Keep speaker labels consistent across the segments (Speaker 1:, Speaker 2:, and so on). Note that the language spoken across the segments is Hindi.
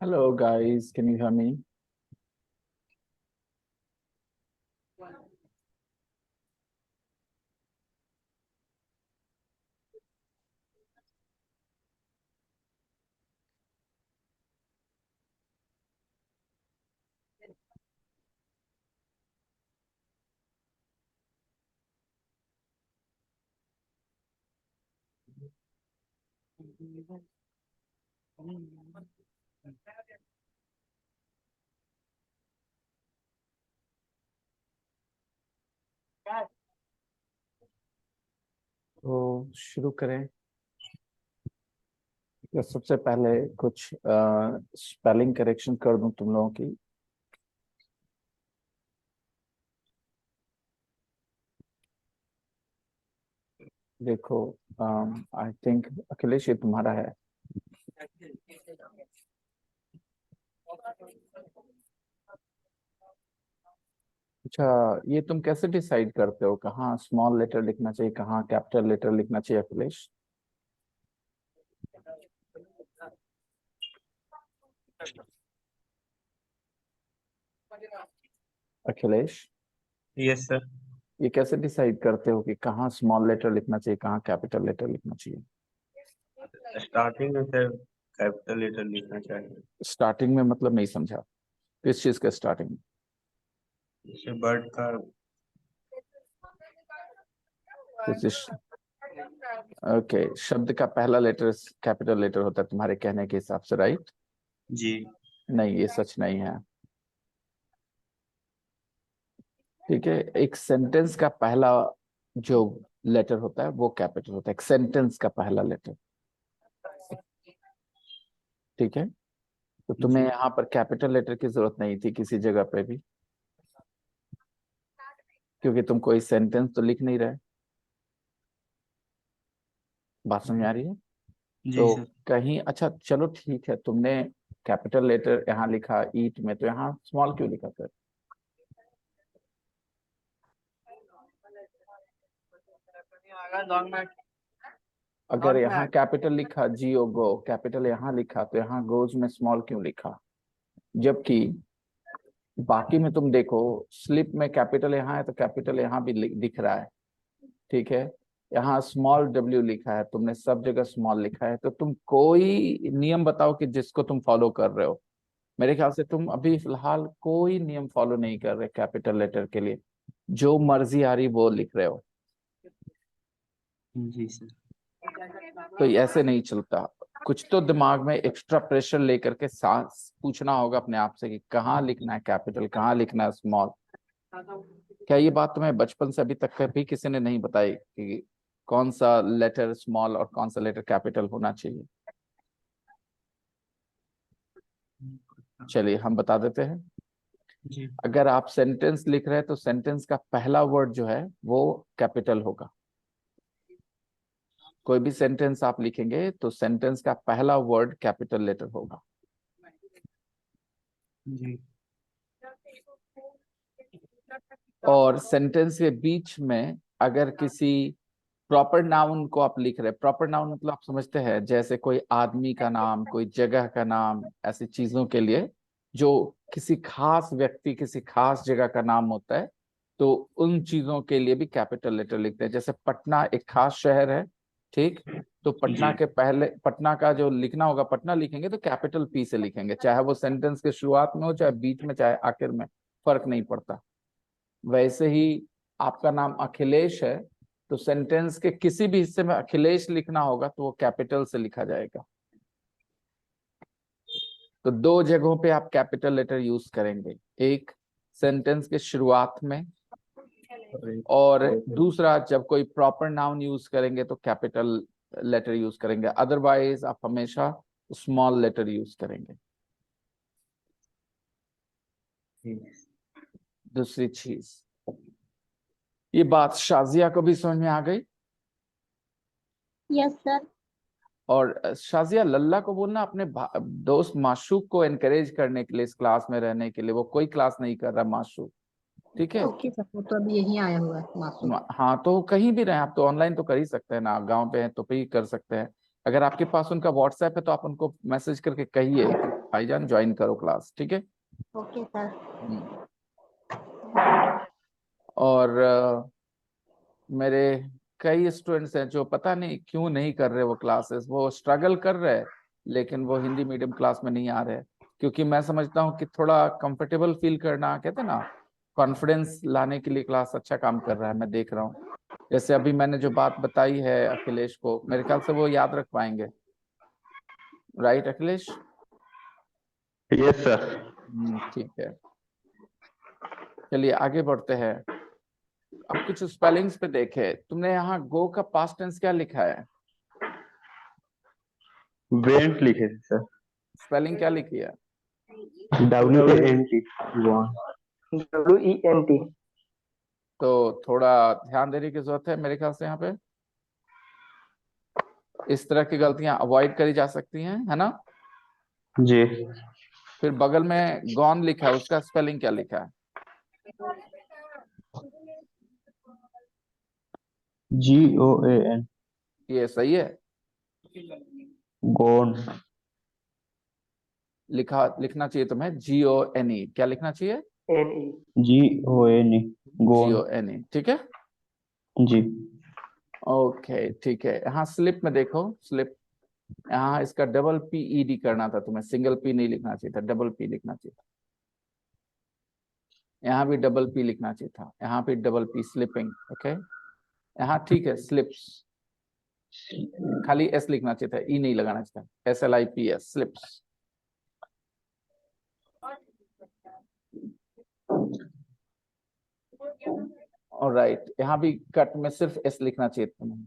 Speaker 1: Hello guys, can you hear me? तो शुरू करें। तो सबसे पहले कुछ स्पेलिंग करेक्शन कर दूं तुम लोगों की। देखो, आई थिंक अखिलेश ये तुम्हारा है। अच्छा, ये तुम कैसे डिसाइड करते हो कहाँ स्मॉल लेटर लिखना चाहिए, कहाँ कैपिटल लेटर लिखना चाहिए अखिलेश? Akhilesh,
Speaker 2: yes sir.
Speaker 1: ये कैसे डिसाइड करते हो कि कहाँ स्मॉल लेटर लिखना चाहिए, कहाँ कैपिटल लेटर लिखना चाहिए?
Speaker 2: स्टार्टिंग में सर कैपिटल लेटर लिखना चाहिए।
Speaker 1: स्टार्टिंग में मतलब नहीं समझा, किस चीज का स्टार्टिंग में?
Speaker 2: जैसे वर्ड का।
Speaker 1: ओके, शब्द का पहला लेटर कैपिटल लेटर होता है तुम्हारे कहने के हिसाब से, राइट?
Speaker 2: जी।
Speaker 1: नहीं, ये सच नहीं है। ठीक है, एक सेंटेंस का पहला जो लेटर होता है वो कैपिटल होता है, एक सेंटेंस का पहला लेटर। ठीक है, तो तुम्हें
Speaker 2: जी
Speaker 1: यहाँ पर कैपिटल लेटर की जरूरत नहीं थी किसी जगह पे भी, क्योंकि तुम कोई सेंटेंस तो लिख नहीं रहे। बात समझ आ रही है?
Speaker 2: जी
Speaker 1: तो
Speaker 2: सर।
Speaker 1: कहीं, अच्छा चलो ठीक है, तुमने कैपिटल लेटर यहाँ लिखा ईट में, तो यहाँ स्मॉल क्यों लिखा फिर? अगर यहाँ कैपिटल लिखा जियो गो, कैपिटल यहाँ लिखा, तो यहाँ गोज में स्मॉल क्यों लिखा? जबकि बाकी में तुम देखो, स्लिप में कैपिटल यहाँ है तो कैपिटल यहाँ भी दिख रहा है। ठीक है, यहाँ स्मॉल डब्ल्यू लिखा है, तुमने सब जगह स्मॉल लिखा है, तो तुम कोई नियम बताओ कि जिसको तुम फॉलो कर रहे हो। मेरे ख्याल से तुम अभी फिलहाल कोई नियम फॉलो नहीं कर रहे कैपिटल लेटर के लिए, जो मर्जी आ रही वो लिख रहे हो।
Speaker 2: जी सर।
Speaker 1: तो ऐसे नहीं चलता, कुछ तो दिमाग में एक्स्ट्रा प्रेशर लेकर के सांस पूछना होगा अपने आप से कि कहाँ लिखना है कैपिटल, कहाँ लिखना है स्मॉल। क्या ये बात तुम्हें बचपन से अभी तक कभी किसी ने नहीं बताई कि कौन सा लेटर स्मॉल और कौन सा लेटर कैपिटल होना चाहिए? चलिए हम बता देते हैं।
Speaker 2: जी
Speaker 1: अगर आप सेंटेंस लिख रहे हैं तो सेंटेंस का पहला वर्ड जो है वो कैपिटल होगा। कोई भी सेंटेंस आप लिखेंगे तो सेंटेंस का पहला वर्ड कैपिटल लेटर होगा।
Speaker 2: जी
Speaker 1: और सेंटेंस के बीच में अगर किसी प्रॉपर नाउन को आप लिख रहे हैं, प्रॉपर नाउन मतलब आप समझते हैं, जैसे कोई आदमी का नाम, कोई जगह का नाम, ऐसी चीजों के लिए जो किसी खास व्यक्ति, किसी खास जगह का नाम होता है, तो उन चीजों के लिए भी कैपिटल लेटर लिखते हैं। जैसे पटना एक खास शहर है, ठीक, तो पटना
Speaker 2: जी
Speaker 1: के पहले, पटना का जो लिखना होगा, पटना लिखेंगे तो कैपिटल पी से लिखेंगे, चाहे वो सेंटेंस के शुरुआत में हो, चाहे बीच में, चाहे आखिर में, फर्क नहीं पड़ता। वैसे ही आपका नाम अखिलेश है, तो सेंटेंस के किसी भी हिस्से में अखिलेश लिखना होगा तो वो कैपिटल से लिखा जाएगा। तो दो जगहों पे आप कैपिटल लेटर यूज करेंगे, एक सेंटेंस के शुरुआत में, और दूसरा जब कोई प्रॉपर नाउन यूज करेंगे तो कैपिटल लेटर यूज करेंगे, अदरवाइज आप हमेशा स्मॉल लेटर यूज करेंगे। दूसरी चीज, ये बात शाजिया को भी समझ में आ गई?
Speaker 3: Yes sir.
Speaker 1: और शाजिया, लल्ला को बोलना अपने दोस्त माशूक को एनकरेज करने के लिए इस क्लास में रहने के लिए, वो कोई क्लास नहीं कर रहा माशूक, ठीक है?
Speaker 3: ओके सर, वो तो अभी यहीं आया हुआ है मासूम।
Speaker 1: हाँ, तो कहीं भी रहे आप तो ऑनलाइन तो कर ही सकते हैं ना, गांव पे हैं तो भी कर सकते हैं। अगर आपके पास उनका व्हाट्सएप है तो आप उनको मैसेज करके कहिए कि भाईजान ज्वाइन करो क्लास, ठीक है?
Speaker 3: Okay sir.
Speaker 1: हम्म। और मेरे कई स्टूडेंट्स हैं जो पता नहीं क्यों नहीं कर रहे वो क्लासेस, वो स्ट्रगल कर रहे हैं लेकिन वो हिंदी मीडियम क्लास में नहीं आ रहे, क्योंकि मैं समझता हूँ कि थोड़ा कंफर्टेबल फील करना, कहते हैं ना, कॉन्फिडेंस लाने के लिए क्लास अच्छा काम कर रहा है, मैं देख रहा हूँ। जैसे अभी मैंने जो बात बताई है अखिलेश को, मेरे ख्याल से वो याद रख पाएंगे, राइट अखिलेश?
Speaker 2: Yes sir.
Speaker 1: ठीक है, चलिए आगे बढ़ते हैं। अब कुछ स्पेलिंग्स पे देखे, तुमने यहाँ गो का पास्ट टेंस क्या लिखा है?
Speaker 2: वेंट लिखे थे सर।
Speaker 1: स्पेलिंग क्या लिखी है?
Speaker 2: WANT।
Speaker 4: WENT।
Speaker 1: तो थोड़ा ध्यान देने की जरूरत है मेरे ख्याल से यहाँ पे, इस तरह की गलतियां अवॉइड करी जा सकती हैं, है ना?
Speaker 2: जी।
Speaker 1: फिर बगल में गॉन लिखा है, उसका स्पेलिंग क्या लिखा है?
Speaker 2: GOAN।
Speaker 1: ये सही है?
Speaker 2: गोन।
Speaker 1: लिखना चाहिए तुम्हें GONE, क्या लिखना चाहिए?
Speaker 4: NE।
Speaker 2: GONE। गोन।
Speaker 1: GONE, ठीक है?
Speaker 2: जी।
Speaker 1: ओके ठीक है। यहाँ स्लिप में देखो, स्लिप, यहाँ इसका डबल PED करना था तुम्हें, सिंगल P नहीं लिखना चाहिए था, डबल P लिखना चाहिए था। यहाँ भी डबल P लिखना चाहिए था, यहाँ भी डबल P, स्लिपिंग, ओके? यहाँ ठीक है, स्लिप्स, खाली S लिखना चाहिए था, E नहीं लगाना चाहिए था, SLIPS, स्लिप्स। ऑलराइट, यहाँ भी कट में सिर्फ S लिखना चाहिए तुम्हें।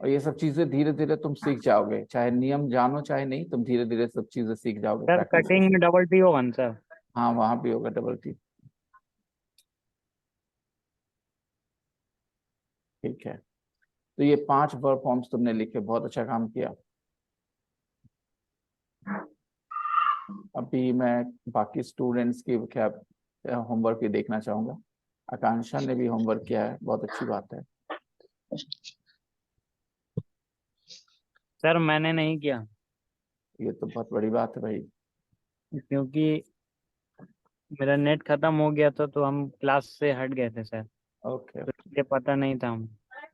Speaker 1: और ये सब चीजें धीरे धीरे तुम सीख जाओगे, चाहे नियम जानो चाहे नहीं, तुम धीरे धीरे सब चीजें सीख जाओगे
Speaker 5: सर
Speaker 1: प्रैक्टिस के
Speaker 5: कटिंग
Speaker 1: साथ।
Speaker 5: में डबल टी होगा ना सर?
Speaker 1: हाँ, वहां भी होगा डबल T, ठीक है? तो ये 5 वर्ब फॉर्म्स तुमने लिखे, बहुत अच्छा काम किया। अभी मैं बाकी स्टूडेंट्स की क्या होमवर्क भी देखना चाहूंगा। आकांक्षा ने भी होमवर्क किया है, बहुत अच्छी बात है।
Speaker 5: सर मैंने नहीं किया
Speaker 1: ये तो बहुत बड़ी बात है भाई।
Speaker 5: क्योंकि मेरा नेट खत्म हो गया था तो हम क्लास से हट गए थे सर,
Speaker 1: ओके,
Speaker 5: तो इसलिए पता नहीं था हम।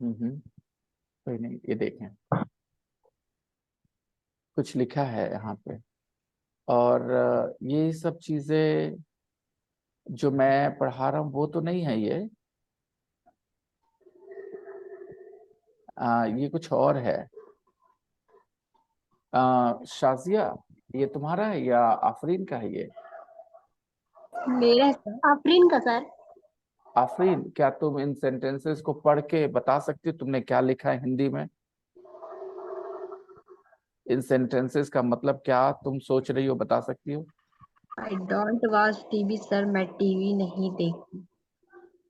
Speaker 1: कोई नहीं, ये देखें, कुछ लिखा है यहाँ पे। और ये सब चीजें जो मैं पढ़ा रहा हूँ वो तो नहीं है ये, ये कुछ और है। शाजिया, ये तुम्हारा है या आफरीन का है ये?
Speaker 3: मेरा है सर। आफरीन का सर।
Speaker 1: आफरीन, क्या तुम इन सेंटेंसेस को पढ़ के बता सकती हो तुमने क्या लिखा है हिंदी में? इन सेंटेंसेस का मतलब क्या तुम सोच रही हो, बता सकती हो?
Speaker 3: I don't watch TV sir, मैं टीवी नहीं देखती।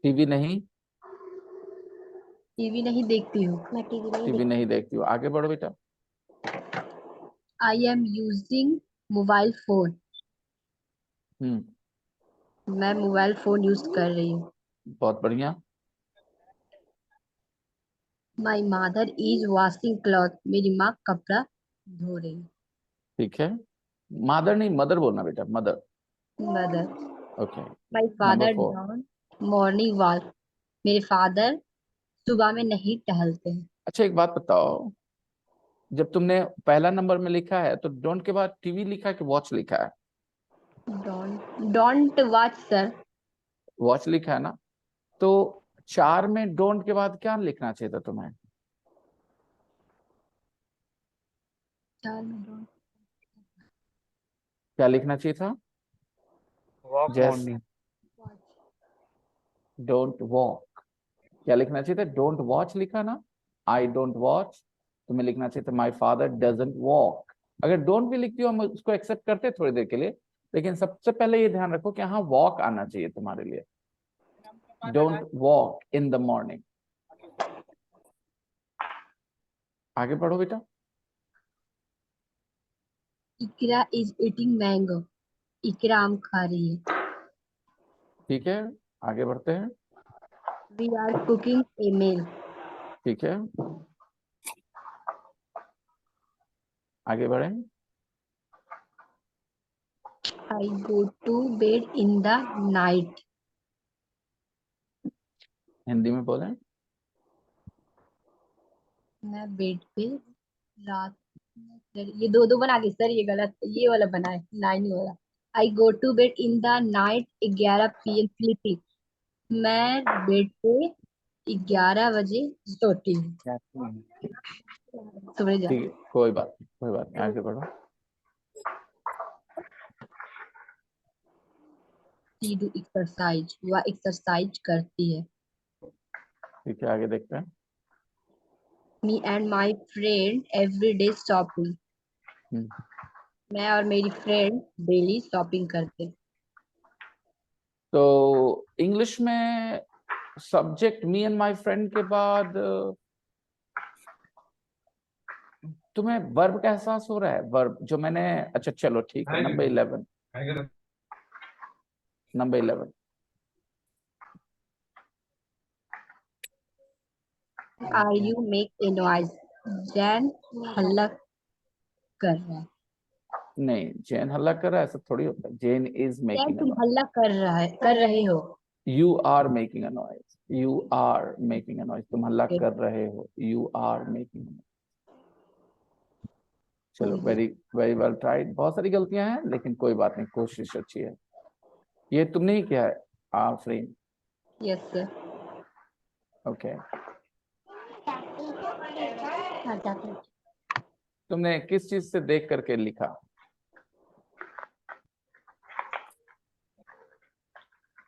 Speaker 1: टीवी नहीं?
Speaker 3: टीवी नहीं देखती हूँ। मैं टीवी नहीं
Speaker 1: टीवी नहीं देखती हो, आगे बढ़ो बेटा।
Speaker 3: I am using mobile phone.
Speaker 1: Hmm,
Speaker 3: मैं मोबाइल फोन यूज कर रही हूँ।
Speaker 1: बहुत बढ़िया।
Speaker 3: My mother is washing cloth. मेरी माँ कपड़ा धो रही है।
Speaker 1: ठीक है, मादर नहीं, मदर बोलना बेटा, mother.
Speaker 3: Mother.
Speaker 1: Okay,
Speaker 3: my
Speaker 1: number
Speaker 3: father
Speaker 1: 4।
Speaker 3: Don't morning walk. मेरे फादर सुबह में नहीं टहलते हैं।
Speaker 1: अच्छा एक बात बताओ, जब तुमने पहला नंबर में लिखा है तो डोंट के बाद टीवी लिखा है कि वॉच लिखा है?
Speaker 3: Don't watch sir.
Speaker 1: वॉच लिखा है ना? तो 4 में डोंट के बाद क्या लिखना चाहिए था तुम्हें? क्या लिखना चाहिए था?
Speaker 5: वॉक
Speaker 1: जैस,
Speaker 5: मॉर्निंग।
Speaker 1: डोंट वॉक, क्या लिखना चाहिए था? डोंट वॉच लिखा ना, आई डोंट वॉच तुम्हें लिखना चाहिए था माय फादर डजंट वॉक। अगर डोंट भी लिखती हो हम उसको एक्सेप्ट करते थोड़ी देर के लिए, लेकिन सबसे पहले ये ध्यान रखो कि यहाँ वॉक आना चाहिए तुम्हारे लिए। Don't walk in the morning. आगे पढ़ो बेटा।
Speaker 3: Iqra is eating mango. Iqra आम खा रही है।
Speaker 1: ठीक है, आगे बढ़ते हैं।
Speaker 3: We are cooking a meal.
Speaker 1: ठीक है, आगे बढ़े।
Speaker 3: I go to bed in the night.
Speaker 1: Hindi में बोलें।
Speaker 3: मैं बेड पे रात में सर, ये दो दो बना के सर, ये गलत, ये वाला बना है, नाइन वाला। I go to bed in the night 11 PM sleeping. मैं बेड पे 11 बजे सोती हूँ। समझ जा।
Speaker 1: ठीक है, कोई बात नहीं, कोई बात नहीं, आगे बढ़ो।
Speaker 3: She do exercise. वह एक्सरसाइज करती है।
Speaker 1: ठीक है, आगे देखते हैं।
Speaker 3: Me and my friend every day shopping.
Speaker 1: Hmm,
Speaker 3: मैं और मेरी फ्रेंड डेली शॉपिंग करते हैं।
Speaker 1: तो इंग्लिश में subject me and my friend के बाद तुम्हें वर्ब का एहसास हो रहा है? वर्ब जो मैंने, अच्छा चलो ठीक है, number 11। Number 11
Speaker 3: are you make a noise. Jain हल्ला कर रहा है।
Speaker 1: नहीं, जैन हल्ला कर रहा है ऐसा थोड़ी होता है। Jain is
Speaker 3: Jain
Speaker 1: making a
Speaker 3: तुम
Speaker 1: नॉइज।
Speaker 3: हल्ला कर रहा है, कर रहे हो।
Speaker 1: You are making a noise. You are making a noise. तुम हल्ला कर रहे हो। You are making a noise. चलो, वेरी वेरी वेल ट्राइड। बहुत सारी गलतियां हैं लेकिन कोई बात नहीं, कोशिश अच्छी है। ये तुमने ही किया है आफरीन।
Speaker 3: Yes sir.
Speaker 1: ओके, तुमने किस चीज से देख करके लिखा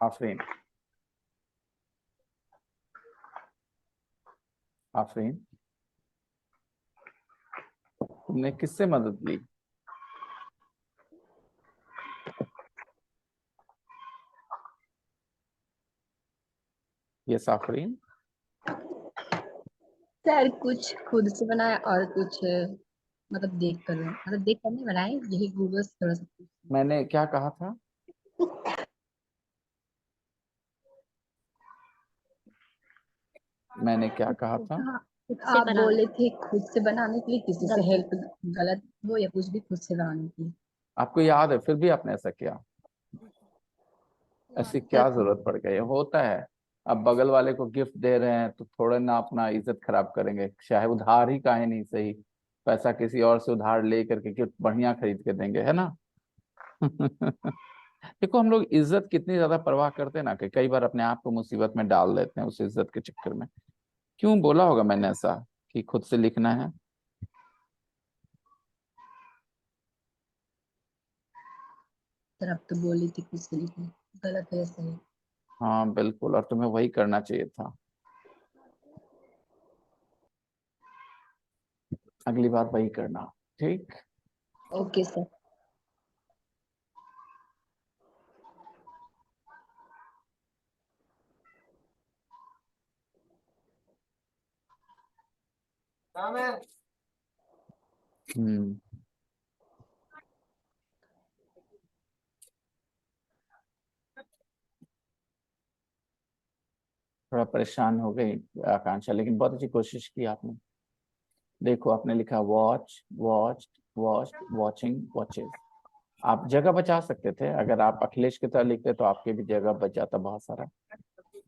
Speaker 1: आफरीन? आफरीन, तुमने किससे मदद ली? यस आफरीन।
Speaker 3: सर कुछ खुद से बनाया और कुछ मतलब देख कर, मतलब देख कर नहीं बनाए, यही गूगल से थोड़ा सा
Speaker 1: मैंने क्या कहा था? मैंने क्या कहा था?
Speaker 3: हाँ, आप बोले थे खुद से बनाने के लिए, किसी से हेल्प गलत हो या कुछ भी, खुद से बनाने के लिए।
Speaker 1: आपको याद है, फिर भी आपने ऐसा किया? ऐसी क्या जरूरत पड़ गई? होता है। अब बगल वाले को गिफ्ट दे रहे हैं तो थोड़ा ना अपना इज्जत खराब करेंगे, चाहे उधार ही काहे नहीं सही, पैसा किसी और से उधार ले करके गिफ्ट बढ़िया खरीद के देंगे, है ना? देखो, हम लोग इज्जत कितनी ज्यादा परवाह करते हैं ना, कि कई बार अपने आप को मुसीबत में डाल देते हैं उस इज्जत के चक्कर में। क्यों बोला होगा मैंने ऐसा कि खुद से लिखना है?
Speaker 3: सर अब तो बोली थी खुद से लिखना, गलत है सही।
Speaker 1: हाँ बिल्कुल, और तुम्हें वही करना चाहिए था। अगली बार वही करना, ठीक?
Speaker 3: Okay sir.
Speaker 1: हम्म, थोड़ा परेशान हो गई आकांक्षा, लेकिन बहुत अच्छी कोशिश की आपने। देखो, आपने लिखा watch, watch, watch, watching, watches. आप जगह बचा सकते थे, अगर आप अखिलेश की तरह लिखते तो आपके भी जगह बच जाता बहुत सारा।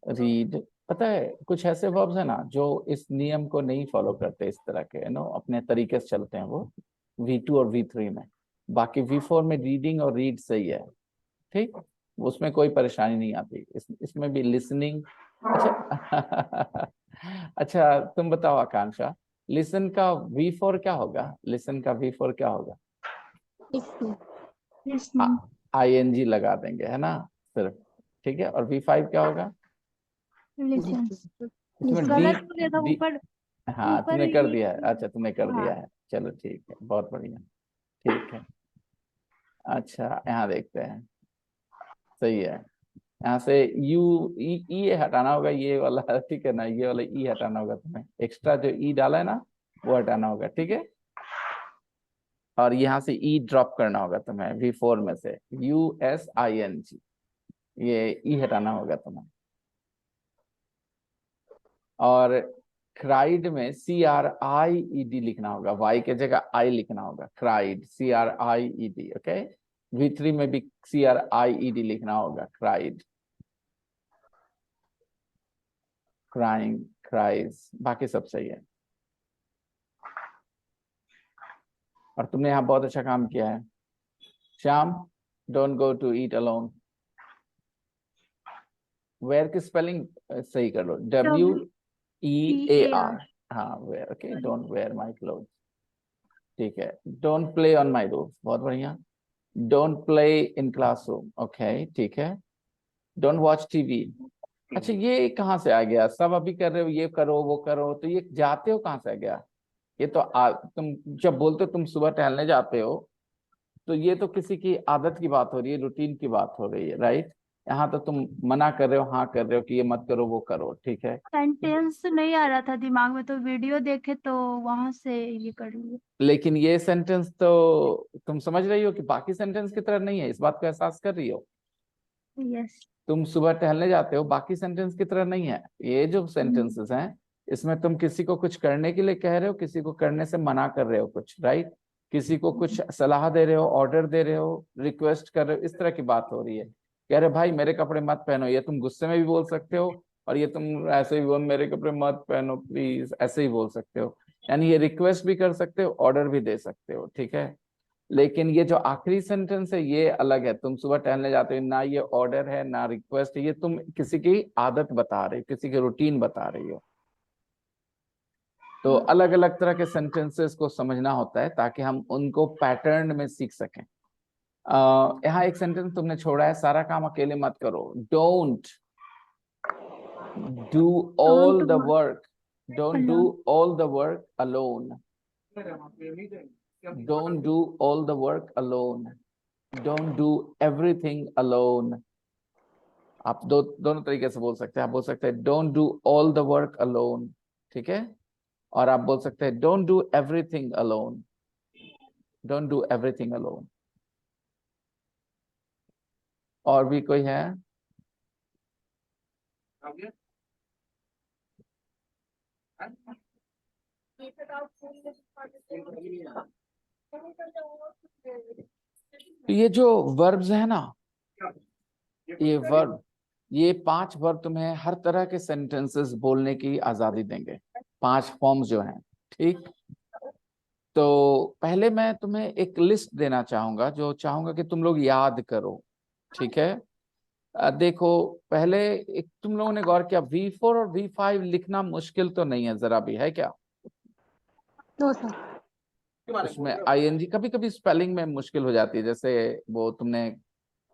Speaker 1: रीड, पता है कुछ ऐसे वर्ब्स है ना जो इस नियम को नहीं फॉलो करते, इस तरह के नो अपने तरीके से चलते हैं वो V2 और V3 में। बाकी V4 में रीडिंग और रीड सही है, ठीक, उसमें कोई परेशानी नहीं आती। इसमें भी लिसनिंग। अच्छा अच्छा, तुम बताओ आकांक्षा, लिसन का V4 क्या होगा? लिसन का V4 क्या होगा? ING लगा देंगे, है ना, सिर्फ। ठीक है, और V5 क्या होगा? इसमें डी,
Speaker 4: गलत हो गया था
Speaker 1: डी
Speaker 4: ऊपर।
Speaker 1: हाँ
Speaker 4: ऊपर
Speaker 1: तुमने कर
Speaker 4: ये
Speaker 1: दिया है, अच्छा तुमने कर
Speaker 4: हाँ
Speaker 1: दिया है, चलो ठीक है, बहुत बढ़िया, ठीक है। अच्छा यहाँ देखते हैं, सही है। यहाँ से यू ई ई हटाना होगा, ये वाला ठीक है ना, ये वाला ई हटाना होगा तुम्हें, एक्स्ट्रा जो ई डाला है ना वो हटाना होगा, ठीक है। और यहाँ से ई ड्रॉप करना होगा तुम्हें, V4 में से USING, ये ई हटाना होगा तुम्हें। और क्राइड में CRIED लिखना होगा, वाई के जगह आई लिखना होगा, क्राइड CRIED, ओके। V3 में भी CRIED लिखना होगा, क्राइड, क्राइंग, क्राइज, बाकी सब सही है। और तुमने यहाँ बहुत अच्छा काम किया है Shyam. Don't go to eat alone, wear की स्पेलिंग सही कर लो, WEAR, हाँ wear, okay, don't wear my cloth, ठीक है। Don't play on my roof, बहुत बढ़िया। Don't play in classroom, okay ठीक है। डोंट वॉच टीवी, अच्छा ये कहाँ से आ गया, सब अभी कर रहे हो, ये करो वो करो, तो ये जाते हो कहाँ से आ गया? ये तो तुम जब बोलते हो तुम सुबह टहलने जाते हो, तो ये तो किसी की आदत की बात हो रही है, रूटीन की बात हो रही है, राइट। यहाँ तो तुम मना कर रहे हो, हाँ कर रहे हो कि ये मत करो वो करो, ठीक है।
Speaker 4: सेंटेंस नहीं आ रहा था दिमाग में, तो वीडियो देखे तो वहां से ये कर लिए।
Speaker 1: लेकिन ये सेंटेंस तो तुम समझ रही हो कि बाकी सेंटेंस की तरह नहीं है, इस बात को एहसास कर रही हो?
Speaker 4: यस।
Speaker 1: तुम सुबह टहलने जाते हो, बाकी सेंटेंस की तरह नहीं है। ये जो सेंटेंसेस हैं, इसमें तुम किसी को कुछ करने के लिए कह रहे हो, किसी को करने से मना कर रहे हो कुछ, राइट। किसी को कुछ सलाह दे रहे हो, ऑर्डर दे रहे हो, रिक्वेस्ट कर रहे हो, इस तरह की बात हो रही है। कह रहे भाई मेरे कपड़े मत पहनो, ये तुम गुस्से में भी बोल सकते हो, और ये तुम ऐसे ही बोल मेरे कपड़े मत पहनो प्लीज, ऐसे ही बोल सकते हो। यानी ये रिक्वेस्ट भी कर सकते हो, ऑर्डर भी दे सकते हो, ठीक है। लेकिन ये जो आखिरी सेंटेंस है ये अलग है, तुम सुबह टहलने जाते हो, ना ये ऑर्डर है ना रिक्वेस्ट है, ये तुम किसी की आदत बता रही हो, किसी की रूटीन बता रही हो। तो अलग अलग तरह के सेंटेंसेस को समझना होता है ताकि हम उनको पैटर्न में सीख सकें। यहाँ एक सेंटेंस तुमने छोड़ा है, सारा काम अकेले मत करो, don't do all the work, don't do all the work alone, don't do all the work alone, don't do everything alone. आप दोनों तरीके से बोल सकते हैं, आप बोल सकते हैं don't do all the work alone, ठीक है। और आप बोल सकते हैं don't do everything alone, don't do everything alone. और भी कोई है? ये जो वर्ब्स है ना, ये वर्ब, ये 5 वर्ब तुम्हें हर तरह के सेंटेंसेस बोलने की आजादी देंगे, 5 फॉर्म्स जो हैं, ठीक। तो पहले मैं तुम्हें एक लिस्ट देना चाहूंगा, जो चाहूंगा कि तुम लोग याद करो, ठीक है। देखो पहले एक तुम लोगों ने गौर किया, V4 और V5 लिखना मुश्किल तो नहीं है जरा भी, है क्या?
Speaker 3: No sir.
Speaker 1: उसमें ING कभी कभी स्पेलिंग में मुश्किल हो जाती है, जैसे वो तुमने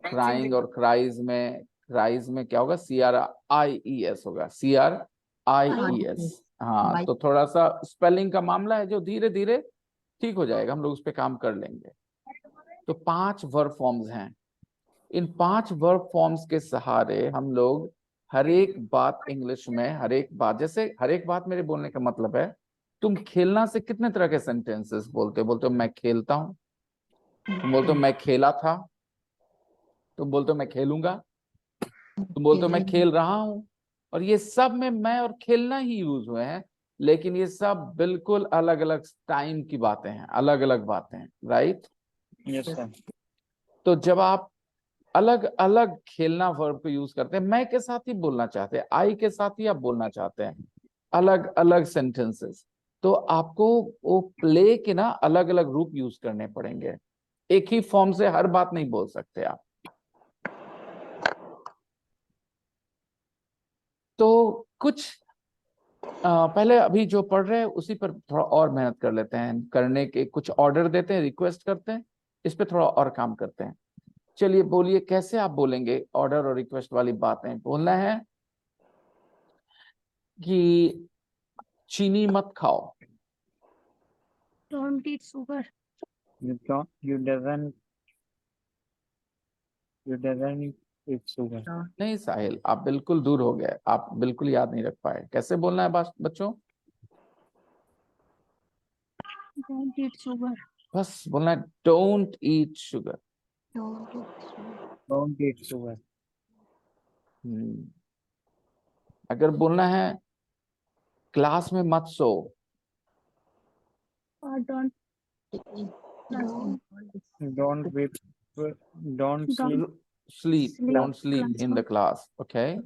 Speaker 1: क्राइंग और क्राइज में क्या होगा, CRIES होगा, CRIES। हाँ तो थोड़ा सा स्पेलिंग का मामला है जो धीरे धीरे ठीक हो जाएगा, हम लोग उस पर काम कर लेंगे। तो 5 वर्ब फॉर्म्स हैं, इन 5 वर्ब फॉर्म्स के सहारे हम लोग हर एक बात इंग्लिश में, हर एक बात, जैसे हर एक बात मेरे बोलने का मतलब है, तुम खेलना से कितने तरह के सेंटेंसेस बोलते हो? बोलते हो मैं खेलता हूँ, तुम बोलते हो मैं खेला था, तुम बोलते हो मैं खेलूंगा, तुम बोलते हो मैं खेल रहा हूं। और ये सब में मैं और खेलना ही यूज हुए हैं, लेकिन ये सब बिल्कुल अलग अलग टाइम की बातें हैं, अलग अलग बातें हैं, राइट।
Speaker 5: Yes sir.
Speaker 1: तो जब आप अलग अलग खेलना वर्ब को यूज करते हैं, मैं के साथ ही बोलना चाहते हैं, आई के साथ ही आप बोलना चाहते हैं, अलग अलग सेंटेंसेस, तो आपको वो प्ले के ना अलग अलग रूप यूज करने पड़ेंगे, एक ही फॉर्म से हर बात नहीं बोल सकते आप। तो कुछ पहले अभी जो पढ़ रहे हैं उसी पर थोड़ा और मेहनत कर लेते हैं, करने के कुछ ऑर्डर देते हैं, रिक्वेस्ट करते हैं, इस पे थोड़ा और काम करते हैं। चलिए बोलिए कैसे आप बोलेंगे ऑर्डर और रिक्वेस्ट वाली बातें? बोलना है कि चीनी मत खाओ।
Speaker 4: Don't eat sugar.
Speaker 5: You doesn't eat sugar.
Speaker 1: नहीं साहिल, आप बिल्कुल दूर हो गए, आप बिल्कुल याद नहीं रख पाए। कैसे बोलना है बच्चों?
Speaker 4: Don't eat sugar.
Speaker 1: बस बोलना है don't eat sugar.
Speaker 5: Don't eat sugar.
Speaker 1: अगर बोलना है क्लास में मत सो,
Speaker 4: Or don't
Speaker 5: Don't sleep.
Speaker 4: Don't
Speaker 1: sleep,
Speaker 4: sleep
Speaker 1: don't sleep in the class, okay?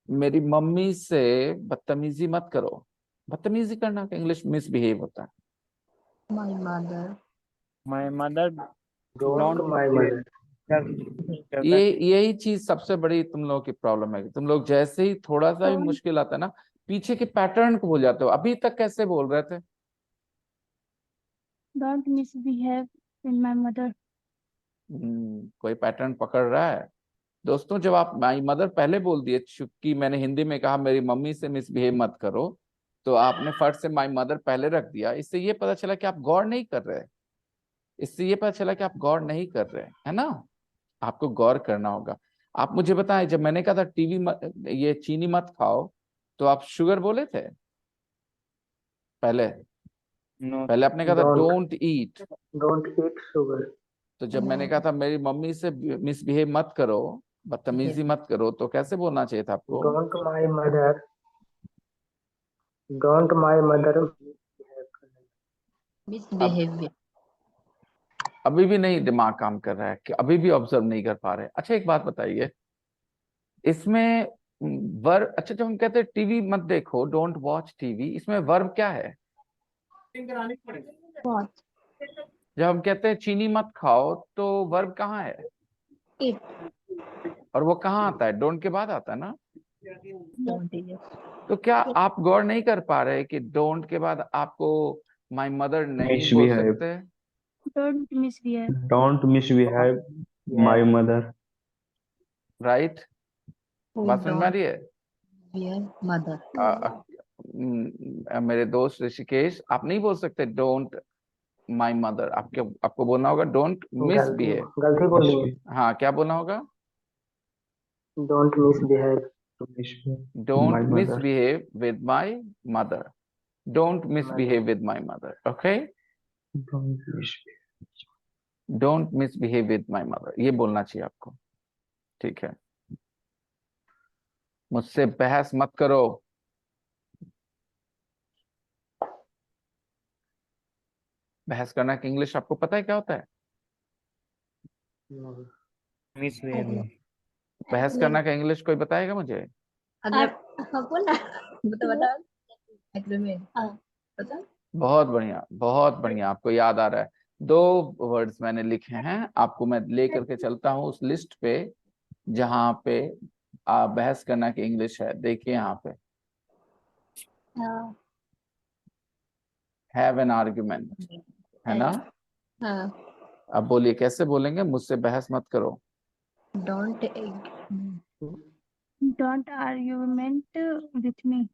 Speaker 1: मेरी मम्मी से बदतमीजी मत करो। बदतमीजी करना का इंग्लिश मिसबिहेव होता है।
Speaker 3: My mother.
Speaker 5: My mother
Speaker 2: Don't
Speaker 5: don't
Speaker 2: my mother.
Speaker 1: ये यही चीज सबसे बड़ी तुम लोगों की प्रॉब्लम है कि तुम लोग जैसे ही थोड़ा सा भी मुश्किल आता है ना, पीछे के पैटर्न को भूल जाते हो। अभी तक कैसे बोल रहे थे?
Speaker 4: don't misbehave in my mother.
Speaker 1: कोई पैटर्न पकड़ रहा है? दोस्तों, जब आप माई मदर पहले बोल दिए, चूंकि मैंने हिंदी में कहा मेरी मम्मी से मिसबिहेव मत करो, तो आपने फट से माई मदर पहले रख दिया। इससे ये पता चला कि आप गौर नहीं कर रहे। इससे ये पता चला कि आप गौर नहीं कर रहे, है ना? आपको गौर करना होगा। आप मुझे बताएं, जब मैंने कहा था ये चीनी मत खाओ, तो आप शुगर बोले थे पहले?
Speaker 5: No.
Speaker 1: पहले आपने कहा था
Speaker 2: Don't.
Speaker 1: Don't eat.
Speaker 2: Don't eat sugar.
Speaker 1: तो जब मैंने कहा था मेरी मम्मी से मिसबिहेव मत करो, बदतमीजी मत करो, तो कैसे बोलना चाहिए था आपको?
Speaker 2: Don't my mother. Don't my mother.
Speaker 3: Misbehavior.
Speaker 1: अभी भी नहीं दिमाग काम कर रहा है कि अभी भी ऑब्जर्व नहीं कर पा रहे? अच्छा एक बात बताइए, इसमें वर्ब, अच्छा जब हम कहते हैं टीवी मत देखो, डोंट वॉच टीवी, इसमें वर्ब क्या है?
Speaker 3: What?
Speaker 1: जब हम कहते हैं चीनी मत खाओ, तो वर्ब कहाँ है?
Speaker 3: Eat.
Speaker 1: और वो कहाँ आता है? डोंट के बाद आता है ना?
Speaker 3: Don't eat.
Speaker 1: तो क्या आप गौर नहीं कर पा रहे कि डोंट के बाद आपको माई मदर नहीं बोल
Speaker 2: Misbehave.
Speaker 1: सकते?
Speaker 4: Don't misbehave.
Speaker 2: Don't misbehave my mother.
Speaker 1: Right?
Speaker 3: We
Speaker 1: बात समझ में आ
Speaker 3: don't
Speaker 1: रही है?
Speaker 3: fear mother.
Speaker 1: मेरे दोस्त ऋषिकेश, आप नहीं बोल सकते डोंट माई मदर, आपको बोलना होगा डोंट मिसबिहेव।
Speaker 2: गलती बोली है।
Speaker 1: हाँ, क्या बोलना होगा?
Speaker 2: Don't misbehave.
Speaker 1: Don't misbehave with my mother. Don't misbehave with my mother, okay?
Speaker 2: Don't misbehave.
Speaker 1: Don't misbehave with my mother, ये बोलना चाहिए आपको। ठीक है? मुझसे बहस मत करो। बहस करना की इंग्लिश आपको पता है क्या होता है?
Speaker 5: Misbehavior.
Speaker 1: बहस करना का इंग्लिश कोई बताएगा मुझे?
Speaker 3: अगर बोला बता एग्रीमेंट। हाँ बता।
Speaker 1: बहुत बढ़िया, बहुत बढ़िया, आपको याद आ रहा है। 2 वर्ड्स मैंने लिखे हैं, आपको मैं लेकर के चलता हूँ उस लिस्ट पे जहां पे बहस करना की इंग्लिश है। देखिए यहाँ पे,
Speaker 3: हाँ
Speaker 1: हैव एन आर्ग्यूमेंट, है ना?
Speaker 3: हाँ।
Speaker 1: अब बोलिए, कैसे बोलेंगे? मुझसे बहस मत करो।
Speaker 3: Don't
Speaker 4: Don't argument with me.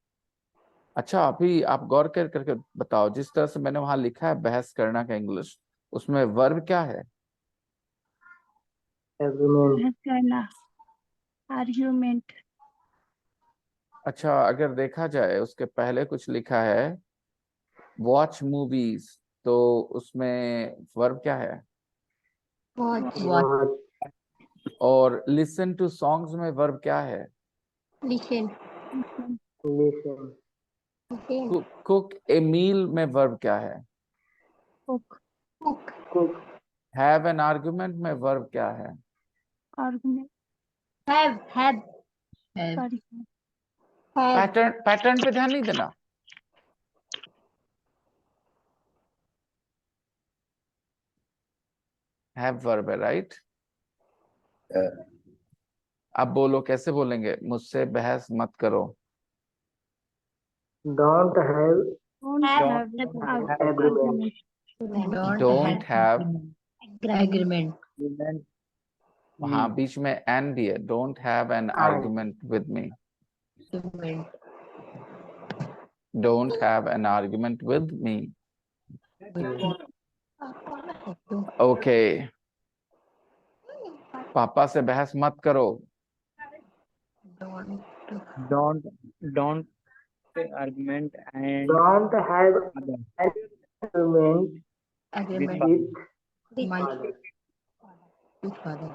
Speaker 1: अच्छा, अभी आप गौर कर करके बताओ, जिस तरह से मैंने वहां लिखा है बहस करना का इंग्लिश, उसमें वर्ब क्या है?
Speaker 2: Agreement.
Speaker 4: बहस करना. Argument.
Speaker 1: अच्छा, अगर देखा जाए उसके पहले कुछ लिखा है वॉच मूवीज, तो उसमें वर्ब क्या है?
Speaker 3: watch.
Speaker 1: और लिसन टू सॉन्ग्स में वर्ब क्या है?
Speaker 3: Listen.
Speaker 2: Listen.
Speaker 1: कुक ए मील में वर्ब क्या है?
Speaker 4: Cook.
Speaker 2: Cook.
Speaker 1: Have an argument में वर्ब क्या है?
Speaker 4: Argument.
Speaker 3: Have.
Speaker 4: Sorry.
Speaker 3: Have.
Speaker 1: Pattern पे ध्यान नहीं देना। हैव वर्ब है, राइट? अब बोलो, कैसे बोलेंगे? मुझसे बहस मत करो।
Speaker 2: Don't have
Speaker 4: Don't have
Speaker 2: agreement.
Speaker 1: Don't have
Speaker 3: agreement.
Speaker 1: हाँ, बीच में एन भी है। Don't have an argument with me.
Speaker 3: Argument.
Speaker 1: Don't have an argument with me. Okay. पापा से बहस मत करो.
Speaker 3: Don't
Speaker 5: don't argument and
Speaker 6: Don't have
Speaker 5: other
Speaker 6: argument
Speaker 3: agreement
Speaker 6: with
Speaker 3: my
Speaker 6: father.
Speaker 3: with father.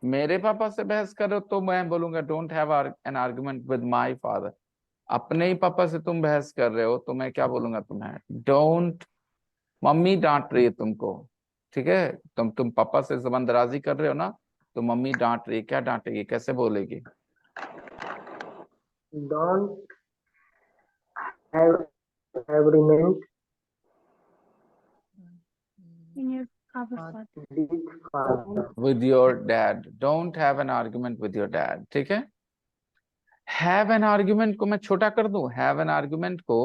Speaker 1: मेरे पापा से बहस करो तो मैं बोलूंगा don't have an argument with my father. अपने ही पापा से तुम बहस कर रहे हो तो मैं क्या बोलूंगा तुम्हें? डोंट. मम्मी डांट रही है तुमको, ठीक है? तुम पापा से जबान दराजी कर रहे हो ना, तो मम्मी डांट रही है. क्या डांटेगी, कैसे बोलेगी?
Speaker 6: Don't have agreement
Speaker 4: in your our father.
Speaker 6: with father.
Speaker 1: With your dad. Don't have an argument with your dad. ठीक है? Have an argument को मैं छोटा कर दूं. Have an argument को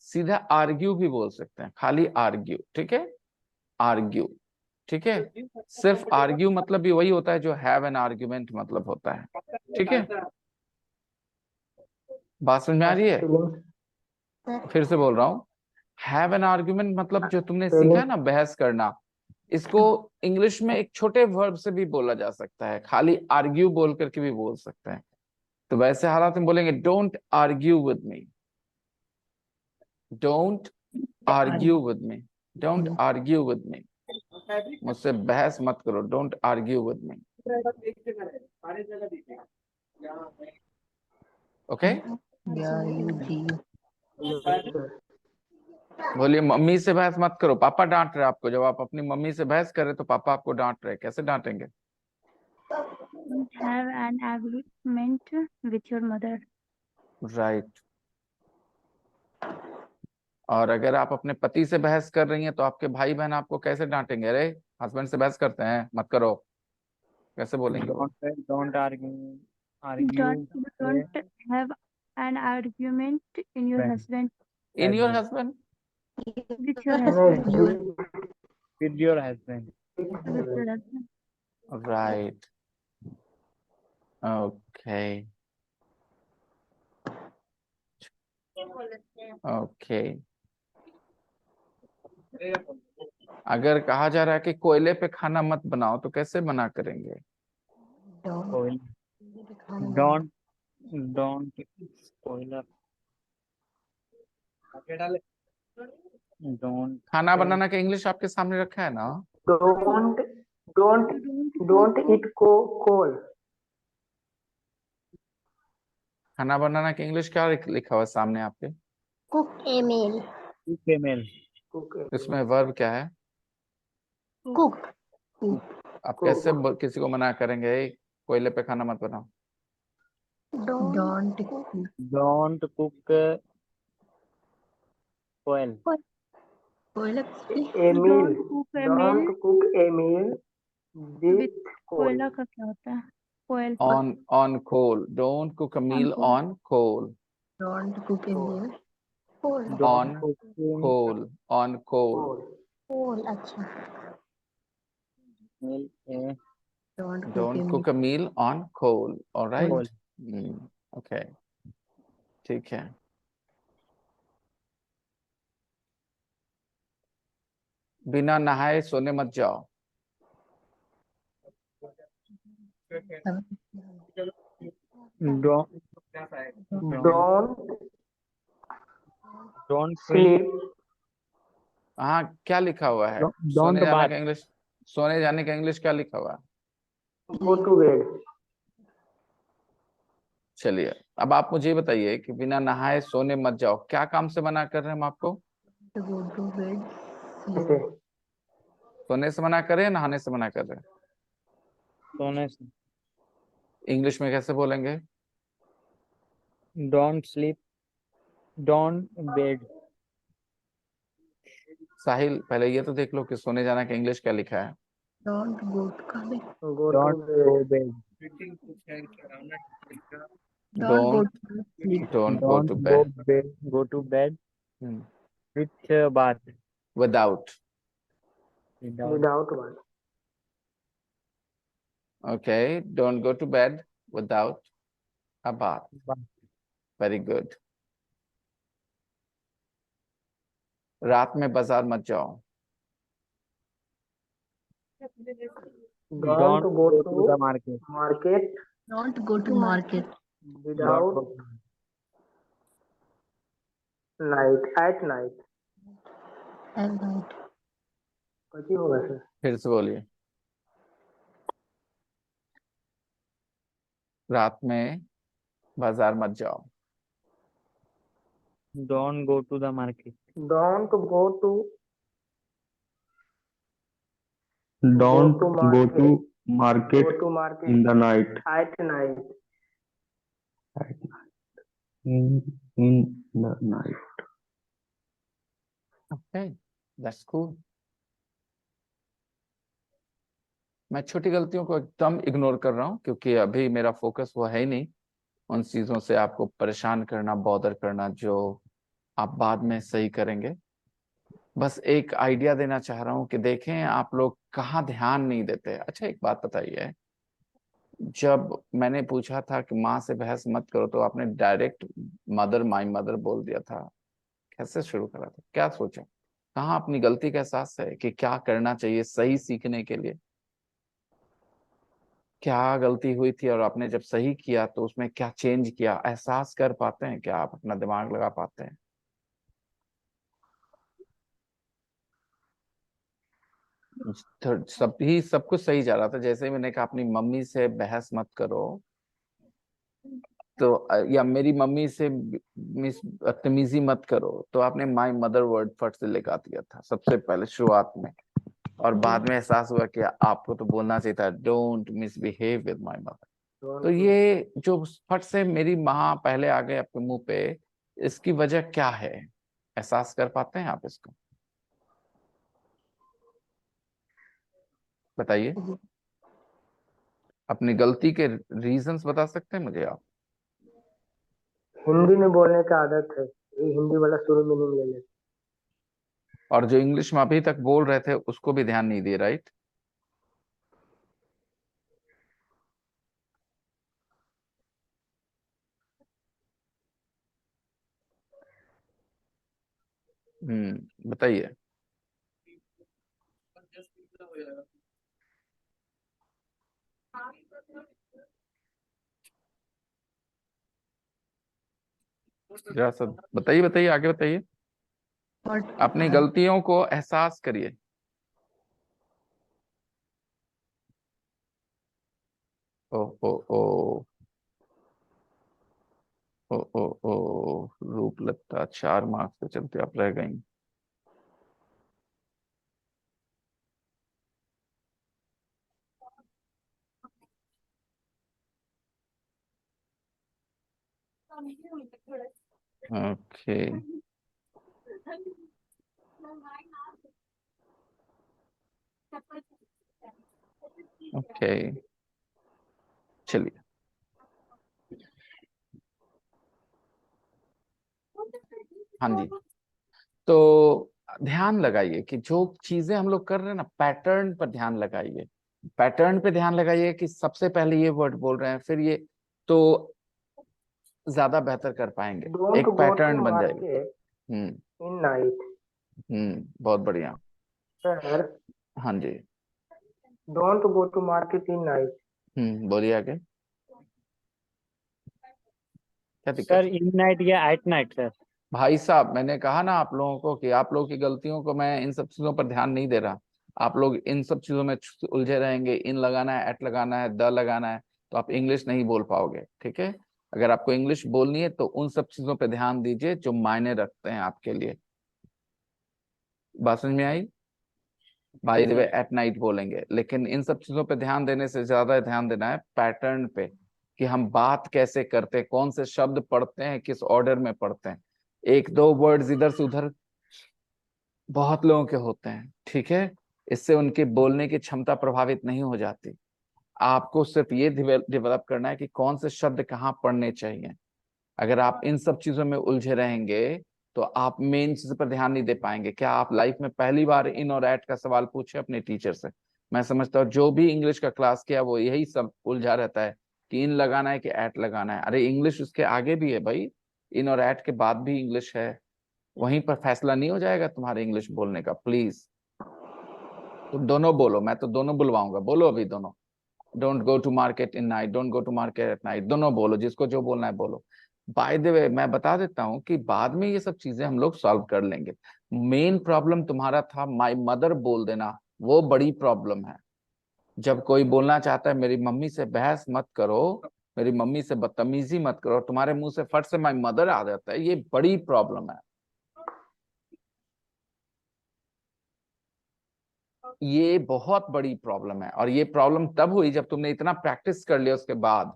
Speaker 1: सीधा argue भी बोल सकते हैं, खाली argue. ठीक है? Argue. ठीक है? सिर्फ argue मतलब भी वही होता है जो have an argument मतलब होता है. ठीक है? बात समझ में आ रही है?
Speaker 6: Feelings,
Speaker 1: फिर से बोल रहा हूँ. Have an argument मतलब जो तुमने
Speaker 6: Feelings.
Speaker 1: सीखा ना, बहस करना, इसको इंग्लिश में एक छोटे वर्ब से भी बोला जा सकता है, खाली आर्ग्यू बोल करके भी बोल सकते हैं. तो वैसे हालात में बोलेंगे don't argue with me. Don't argue with me. Don't argue with me. मुझसे बहस मत करो. Don't argue with me. Okay?
Speaker 3: Yeah, you do.
Speaker 6: yes, sir.
Speaker 1: बोलिए मम्मी से बहस मत करो. पापा डांट रहे आपको. जब आप अपनी मम्मी से बहस कर रहे तो पापा आपको डांट रहे. कैसे डांटेंगे?
Speaker 4: Don't have an agreement with your mother.
Speaker 1: Right. और अगर आप अपने पति से बहस कर रही हैं तो आपके भाई बहन आपको कैसे डांटेंगे? अरे हस्बैंड से बहस करते हैं, मत करो. कैसे बोलेंगे?
Speaker 5: don't argue
Speaker 4: Don't have an argument in your
Speaker 5: Right.
Speaker 4: husband
Speaker 1: in your
Speaker 5: husband.
Speaker 1: Husband.
Speaker 4: with your
Speaker 6: Yes,
Speaker 4: husband.
Speaker 5: with your husband.
Speaker 4: With your husband.
Speaker 1: Right. Okay. Okay. अगर कहा जा रहा है कि कोयले पे खाना मत बनाओ तो कैसे मना करेंगे?
Speaker 3: Don't.
Speaker 5: don't don't spoiler don't
Speaker 1: खाना बनाना का इंग्लिश आपके सामने रखा है ना?
Speaker 6: Don't eat coal.
Speaker 1: खाना बनाना का इंग्लिश क्या लिखा हुआ है सामने आपके?
Speaker 3: Cook a meal.
Speaker 5: female
Speaker 6: Okay.
Speaker 1: इसमें वर्ब क्या है?
Speaker 3: Cook.
Speaker 1: आप कैसे किसी को मना करेंगे? "ए, कोयले पे खाना मत बनाओ"?
Speaker 3: Don't cook.
Speaker 5: don't cook oil
Speaker 3: Koila.
Speaker 6: A meal.
Speaker 4: Don't cook a
Speaker 6: Don't
Speaker 4: meal
Speaker 6: cook a meal with coal.
Speaker 4: कोयला का क्या होता है? Oil.
Speaker 1: On coal. Don't cook a meal
Speaker 4: coal.
Speaker 1: on coal.
Speaker 3: Don't cook a meal. Coal.
Speaker 1: On
Speaker 5: cooking
Speaker 1: coal. On coal.
Speaker 6: Coal.
Speaker 3: Coal. अच्छा.
Speaker 5: meal
Speaker 3: Don't cook
Speaker 1: Don't
Speaker 3: a
Speaker 1: cook a meal on coal. All right.
Speaker 5: Coal.
Speaker 1: Okay. ठीक है. बिना नहाए सोने मत जाओ.
Speaker 5: don't
Speaker 6: Don't
Speaker 5: sleep
Speaker 6: sleep.
Speaker 1: हाँ, क्या लिखा हुआ है?
Speaker 5: Don't
Speaker 1: सोने जाने
Speaker 5: bath.
Speaker 1: का इंग्लिश. सोने जाने का इंग्लिश क्या लिखा हुआ है?
Speaker 6: Go to bed.
Speaker 1: चलिए, अब आप मुझे बताइए कि बिना नहाए सोने मत जाओ, क्या काम से मना कर रहे हैं हम आपको?
Speaker 3: to go to bed.
Speaker 6: Okay.
Speaker 1: सोने से मना कर रहे हैं, नहाने से मना कर रहे हैं?
Speaker 5: सोने से
Speaker 1: इंग्लिश में कैसे बोलेंगे?
Speaker 5: don't sleep don't bed
Speaker 1: साहिल, पहले ये तो देख लो कि सोने जाना का इंग्लिश क्या लिखा है.
Speaker 3: Don't go to bed.
Speaker 6: Go
Speaker 5: don't
Speaker 6: to
Speaker 5: go
Speaker 6: bed.
Speaker 5: bed
Speaker 3: Don't go
Speaker 1: Don't
Speaker 3: to sleep.
Speaker 1: don't go
Speaker 5: don't
Speaker 1: to
Speaker 5: go
Speaker 1: bed.
Speaker 5: bed go to bed
Speaker 1: Hmm.
Speaker 5: with bath
Speaker 1: Without.
Speaker 5: without
Speaker 6: Without one.
Speaker 1: Okay, don't go to bed without a bath. Very good. रात में बाजार मत जाओ.
Speaker 6: Don't go to
Speaker 5: the market.
Speaker 6: market
Speaker 3: Don't go to market
Speaker 6: without night at night.
Speaker 3: at night.
Speaker 6: कैसी होगा सर?
Speaker 1: फिर से बोलिए. रात में बाजार मत जाओ.
Speaker 5: Don't go to the market.
Speaker 6: Don't go to
Speaker 7: Don't
Speaker 6: go to
Speaker 7: go to
Speaker 6: market.
Speaker 7: market
Speaker 6: Go to market
Speaker 7: in the night.
Speaker 6: at night.
Speaker 7: In the night.
Speaker 1: Okay, that's cool. मैं छोटी गलतियों को एकदम इग्नोर कर रहा हूं क्योंकि अभी मेरा फोकस वो है ही नहीं उन चीजों से आपको परेशान करना, बॉदर करना, जो आप बाद में सही करेंगे. बस एक आइडिया देना चाह रहा हूं कि देखें आप लोग कहाँ ध्यान नहीं देते. अच्छा एक बात बताइए, जब मैंने पूछा था कि माँ से बहस मत करो तो आपने डायरेक्ट मदर, माय मदर बोल दिया था. कैसे शुरू करा था, क्या सोचा, कहाँ अपनी गलती का एहसास है कि क्या करना चाहिए सही सीखने के लिए, क्या गलती हुई थी और आपने जब सही किया तो उसमें क्या चेंज किया, एहसास कर पाते हैं क्या, आप अपना दिमाग लगा पाते हैं? सब कुछ सही जा रहा था. जैसे मैंने कहा अपनी मम्मी से बहस मत करो तो या मेरी मम्मी से मिस बदतमीजी मत करो तो आपने माय मदर वर्ड फट से लगा दिया था सबसे पहले शुरुआत में, और बाद में एहसास हुआ कि आपको तो बोलना चाहिए था don't misbehave with my mother. तो ये जो फट से मेरी माँ पहले आ गए आपके मुंह पे, इसकी वजह क्या है, एहसास कर पाते हैं आप इसको? बताइए, अपनी गलती के रीजंस बता सकते हैं मुझे आप?
Speaker 6: हिंदी में बोलने का आदत है, ये हिंदी वाला शुरू में नहीं ले लेते.
Speaker 1: और जो इंग्लिश में अभी तक बोल रहे थे उसको भी ध्यान नहीं दिए, राइट? बताइए. जरा सा बताइए, बताइए आगे बताइए.
Speaker 3: What
Speaker 1: अपनी गलतियों को एहसास करिए. ओ ओ ओ ओ ओ ओ रूप लगता 4 मार्क्स के चलते आप रह गई. ओके ओके, चलिए. हाँ जी, तो ध्यान लगाइए कि जो चीजें हम लोग कर रहे हैं ना, पैटर्न पर ध्यान लगाइए. पैटर्न पे ध्यान लगाइए कि सबसे पहले ये वर्ड बोल रहे हैं फिर ये, तो ज्यादा बेहतर कर पाएंगे.
Speaker 6: Don't
Speaker 1: एक
Speaker 6: go to
Speaker 1: पैटर्न बन जाएगी.
Speaker 6: market
Speaker 1: hmm
Speaker 6: in night.
Speaker 1: बहुत बढ़िया.
Speaker 6: Sir,
Speaker 1: हाँ जी.
Speaker 6: don't go to market in night.
Speaker 1: बोलिए आगे, क्या दिक्कत
Speaker 5: सर
Speaker 1: है?
Speaker 5: इन नाइट या एट नाइट सर?
Speaker 1: भाई साहब मैंने कहा ना आप लोगों को कि आप लोगों की गलतियों को, मैं इन सब चीजों पर ध्यान नहीं दे रहा. आप लोग इन सब चीजों में उलझे रहेंगे. इन लगाना है, एट लगाना है, द लगाना है, तो आप इंग्लिश नहीं बोल पाओगे. ठीक है, अगर आपको इंग्लिश बोलनी है तो उन सब चीजों पर ध्यान दीजिए जो मायने रखते हैं आपके लिए. बात समझ में आई? By the way at night बोलेंगे, लेकिन इन सब चीजों पे ध्यान देने से ज्यादा ध्यान देना है पैटर्न पे, कि हम बात कैसे करते हैं, कौन से शब्द पढ़ते हैं, किस ऑर्डर में पढ़ते हैं. एक दो वर्ड्स इधर से उधर बहुत लोगों के होते हैं. ठीक है, इससे उनके बोलने की क्षमता प्रभावित नहीं हो जाती. आपको सिर्फ ये डेवलप करना है कि कौन से शब्द कहाँ पढ़ने चाहिए. अगर आप इन सब चीजों में उलझे रहेंगे तो आप मेन चीज पर ध्यान नहीं दे पाएंगे. क्या आप लाइफ में पहली बार इन और एट का सवाल पूछे अपने टीचर से? मैं समझता हूँ जो भी इंग्लिश का क्लास किया वो यही सब उलझा रहता है कि इन लगाना है कि एट लगाना है। अरे इंग्लिश उसके आगे भी है भाई, इन और एट के बाद भी इंग्लिश है। वहीं पर फैसला नहीं हो जाएगा तुम्हारे इंग्लिश बोलने का? प्लीज तुम दोनों बोलो, मैं तो दोनों बुलवाऊंगा, बोलो अभी दोनों। Don't go to market in night, don't go to market at night, दोनों बोलो, जिसको जो बोलना है बोलो। बाय द वे मैं बता देता हूँ कि बाद में ये सब चीजें हम लोग सॉल्व कर लेंगे। मेन प्रॉब्लम तुम्हारा था माय मदर बोल देना, वो बड़ी प्रॉब्लम है। जब कोई बोलना चाहता है मेरी मम्मी से बहस मत करो, मेरी मम्मी से बदतमीजी मत करो, तुम्हारे मुंह से फट से माय मदर आ जाता है, ये बड़ी प्रॉब्लम है। ये बहुत बड़ी प्रॉब्लम है, और ये प्रॉब्लम तब हुई जब तुमने इतना प्रैक्टिस कर लिया उसके बाद।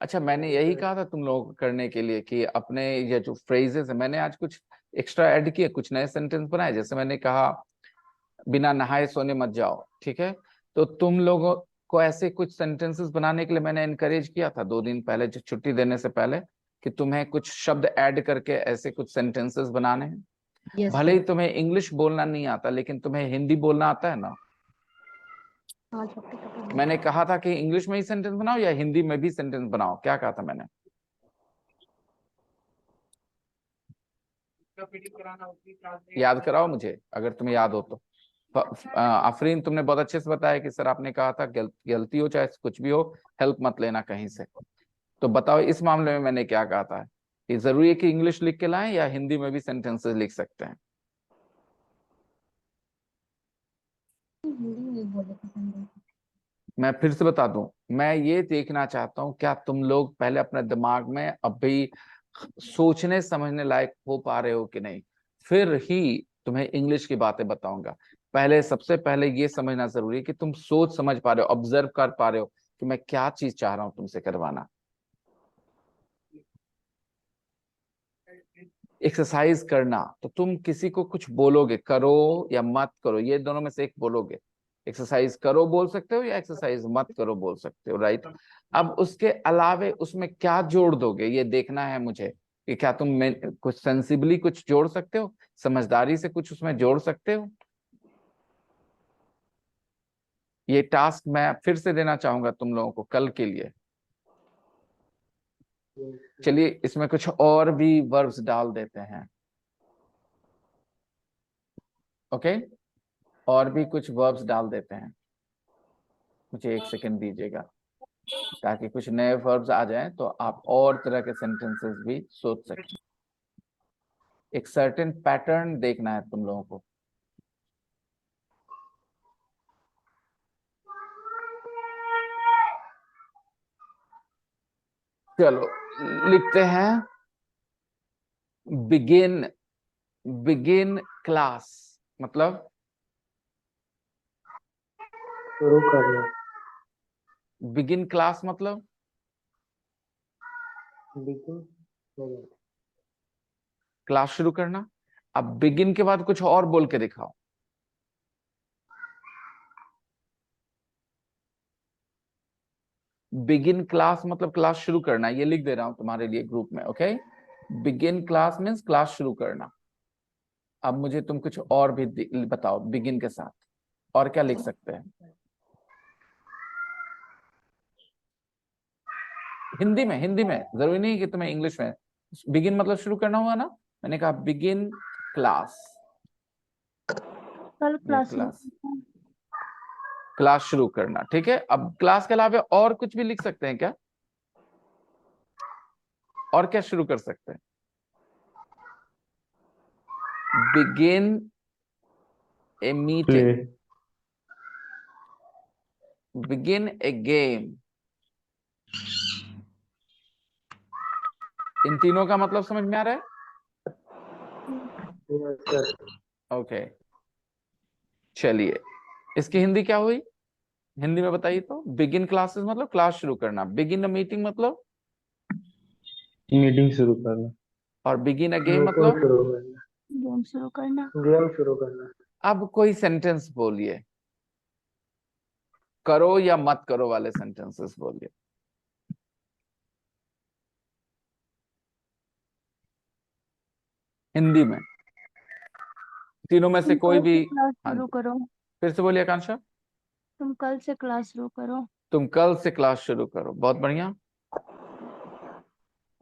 Speaker 1: अच्छा, मैंने यही कहा था तुम लोगों को करने के लिए कि अपने ये जो फ्रेजेस है, मैंने आज कुछ एक्स्ट्रा ऐड किए, कुछ नए सेंटेंस बनाए। जैसे मैंने कहा बिना नहाए सोने मत जाओ, ठीक है? तो तुम लोगों को ऐसे कुछ सेंटेंसेस बनाने के लिए मैंने इनकरेज किया था 2 दिन पहले, जो छुट्टी देने से पहले, कि तुम्हें कुछ शब्द ऐड करके ऐसे कुछ सेंटेंसेस बनाने हैं।
Speaker 3: यस
Speaker 1: भले ही
Speaker 3: सर।
Speaker 1: तुम्हें इंग्लिश बोलना नहीं आता, लेकिन तुम्हें हिंदी बोलना आता है ना।
Speaker 3: हाँ छोटे
Speaker 1: मैंने कहा था कि इंग्लिश में ही सेंटेंस बनाओ या हिंदी में भी सेंटेंस बनाओ, क्या कहा था मैंने? याद कराओ मुझे अगर तुम्हें याद हो तो। आफरीन, तुमने बहुत अच्छे से बताया कि सर आपने कहा था गलती हो चाहे कुछ भी हो, हेल्प मत लेना कहीं से। तो बताओ इस मामले में मैंने क्या कहा था, कि जरूरी है कि इंग्लिश लिख के लाएं या हिंदी में भी सेंटेंसेस लिख सकते हैं?
Speaker 3: हिंदी में बोले थे संडे।
Speaker 1: मैं फिर से बता दूं, मैं ये देखना चाहता हूं क्या तुम लोग पहले अपने दिमाग में अभी सोचने समझने लायक हो पा रहे हो कि नहीं, फिर ही तुम्हें इंग्लिश की बातें बताऊंगा। पहले सबसे पहले ये समझना जरूरी है कि तुम सोच समझ पा रहे हो, ऑब्जर्व कर पा रहे हो कि मैं क्या चीज चाह रहा हूं तुमसे करवाना। एक्सरसाइज करना, तो तुम किसी को कुछ बोलोगे, करो या मत करो, ये दोनों में से एक बोलोगे। एक्सरसाइज करो बोल सकते हो या एक्सरसाइज मत करो बोल सकते हो, राइट? अब उसके अलावे उसमें क्या जोड़ दोगे ये देखना है मुझे, कि क्या तुम में कुछ सेंसिबली कुछ जोड़ सकते हो, समझदारी से कुछ उसमें जोड़ सकते हो। ये टास्क मैं फिर से देना चाहूंगा तुम लोगों को कल के लिए। चलिए इसमें कुछ और भी वर्ब्स डाल देते हैं, ओके? और भी कुछ वर्ब्स डाल देते हैं, मुझे 1 सेकंड दीजिएगा, ताकि कुछ नए वर्ब्स आ जाएं तो आप और तरह के सेंटेंसेस भी सोच सकें। एक सर्टेन पैटर्न देखना है तुम लोगों को। चलो लिखते हैं, बिगिन, बिगिन क्लास मतलब
Speaker 6: शुरू करना।
Speaker 1: बिगिन क्लास मतलब
Speaker 6: बिगिन
Speaker 1: क्लास शुरू करना। अब बिगिन के बाद कुछ और बोल के दिखाओ। बिगिन क्लास मतलब क्लास शुरू करना, ये लिख दे रहा हूं तुम्हारे लिए ग्रुप में, okay? Begin class means class शुरू करना। अब मुझे तुम कुछ और भी बताओ बिगिन के साथ, और क्या लिख सकते हैं? हिंदी में, हिंदी में, जरूरी नहीं कि तुम्हें इंग्लिश में। बिगिन मतलब शुरू करना हुआ ना, मैंने कहा बिगिन क्लास,
Speaker 4: कल क्लास
Speaker 1: क्लास, क्लास शुरू करना, ठीक है? अब क्लास के अलावा और कुछ भी लिख सकते हैं क्या? और क्या शुरू कर सकते हैं? Begin a meeting,
Speaker 7: play,
Speaker 1: begin A game. इन तीनों का मतलब समझ में आ रहा है?
Speaker 6: सर।
Speaker 1: ओके, चलिए इसकी हिंदी क्या हुई? हिंदी में बताइए तो। बिगिन क्लासेस मतलब क्लास शुरू करना, बिगिन अ मीटिंग मतलब,
Speaker 7: मीटिंग शुरू करना,
Speaker 1: और बिगिन अ गेम
Speaker 6: मीटिंग
Speaker 1: मतलब।
Speaker 6: शुरू करना।
Speaker 4: गेम शुरू करना।
Speaker 6: गेम शुरू करना।
Speaker 1: अब कोई सेंटेंस बोलिए, करो या मत करो वाले सेंटेंसेस बोलिए। हिंदी में तीनों में से
Speaker 4: तुम
Speaker 1: कोई
Speaker 4: कल
Speaker 1: भी।
Speaker 4: से क्लास
Speaker 1: हाँ
Speaker 4: शुरू
Speaker 1: जी,
Speaker 4: करो।
Speaker 1: फिर से बोलिए आकांक्षा।
Speaker 4: तुम कल से क्लास शुरू करो।
Speaker 1: तुम कल से क्लास शुरू करो, बहुत बढ़िया।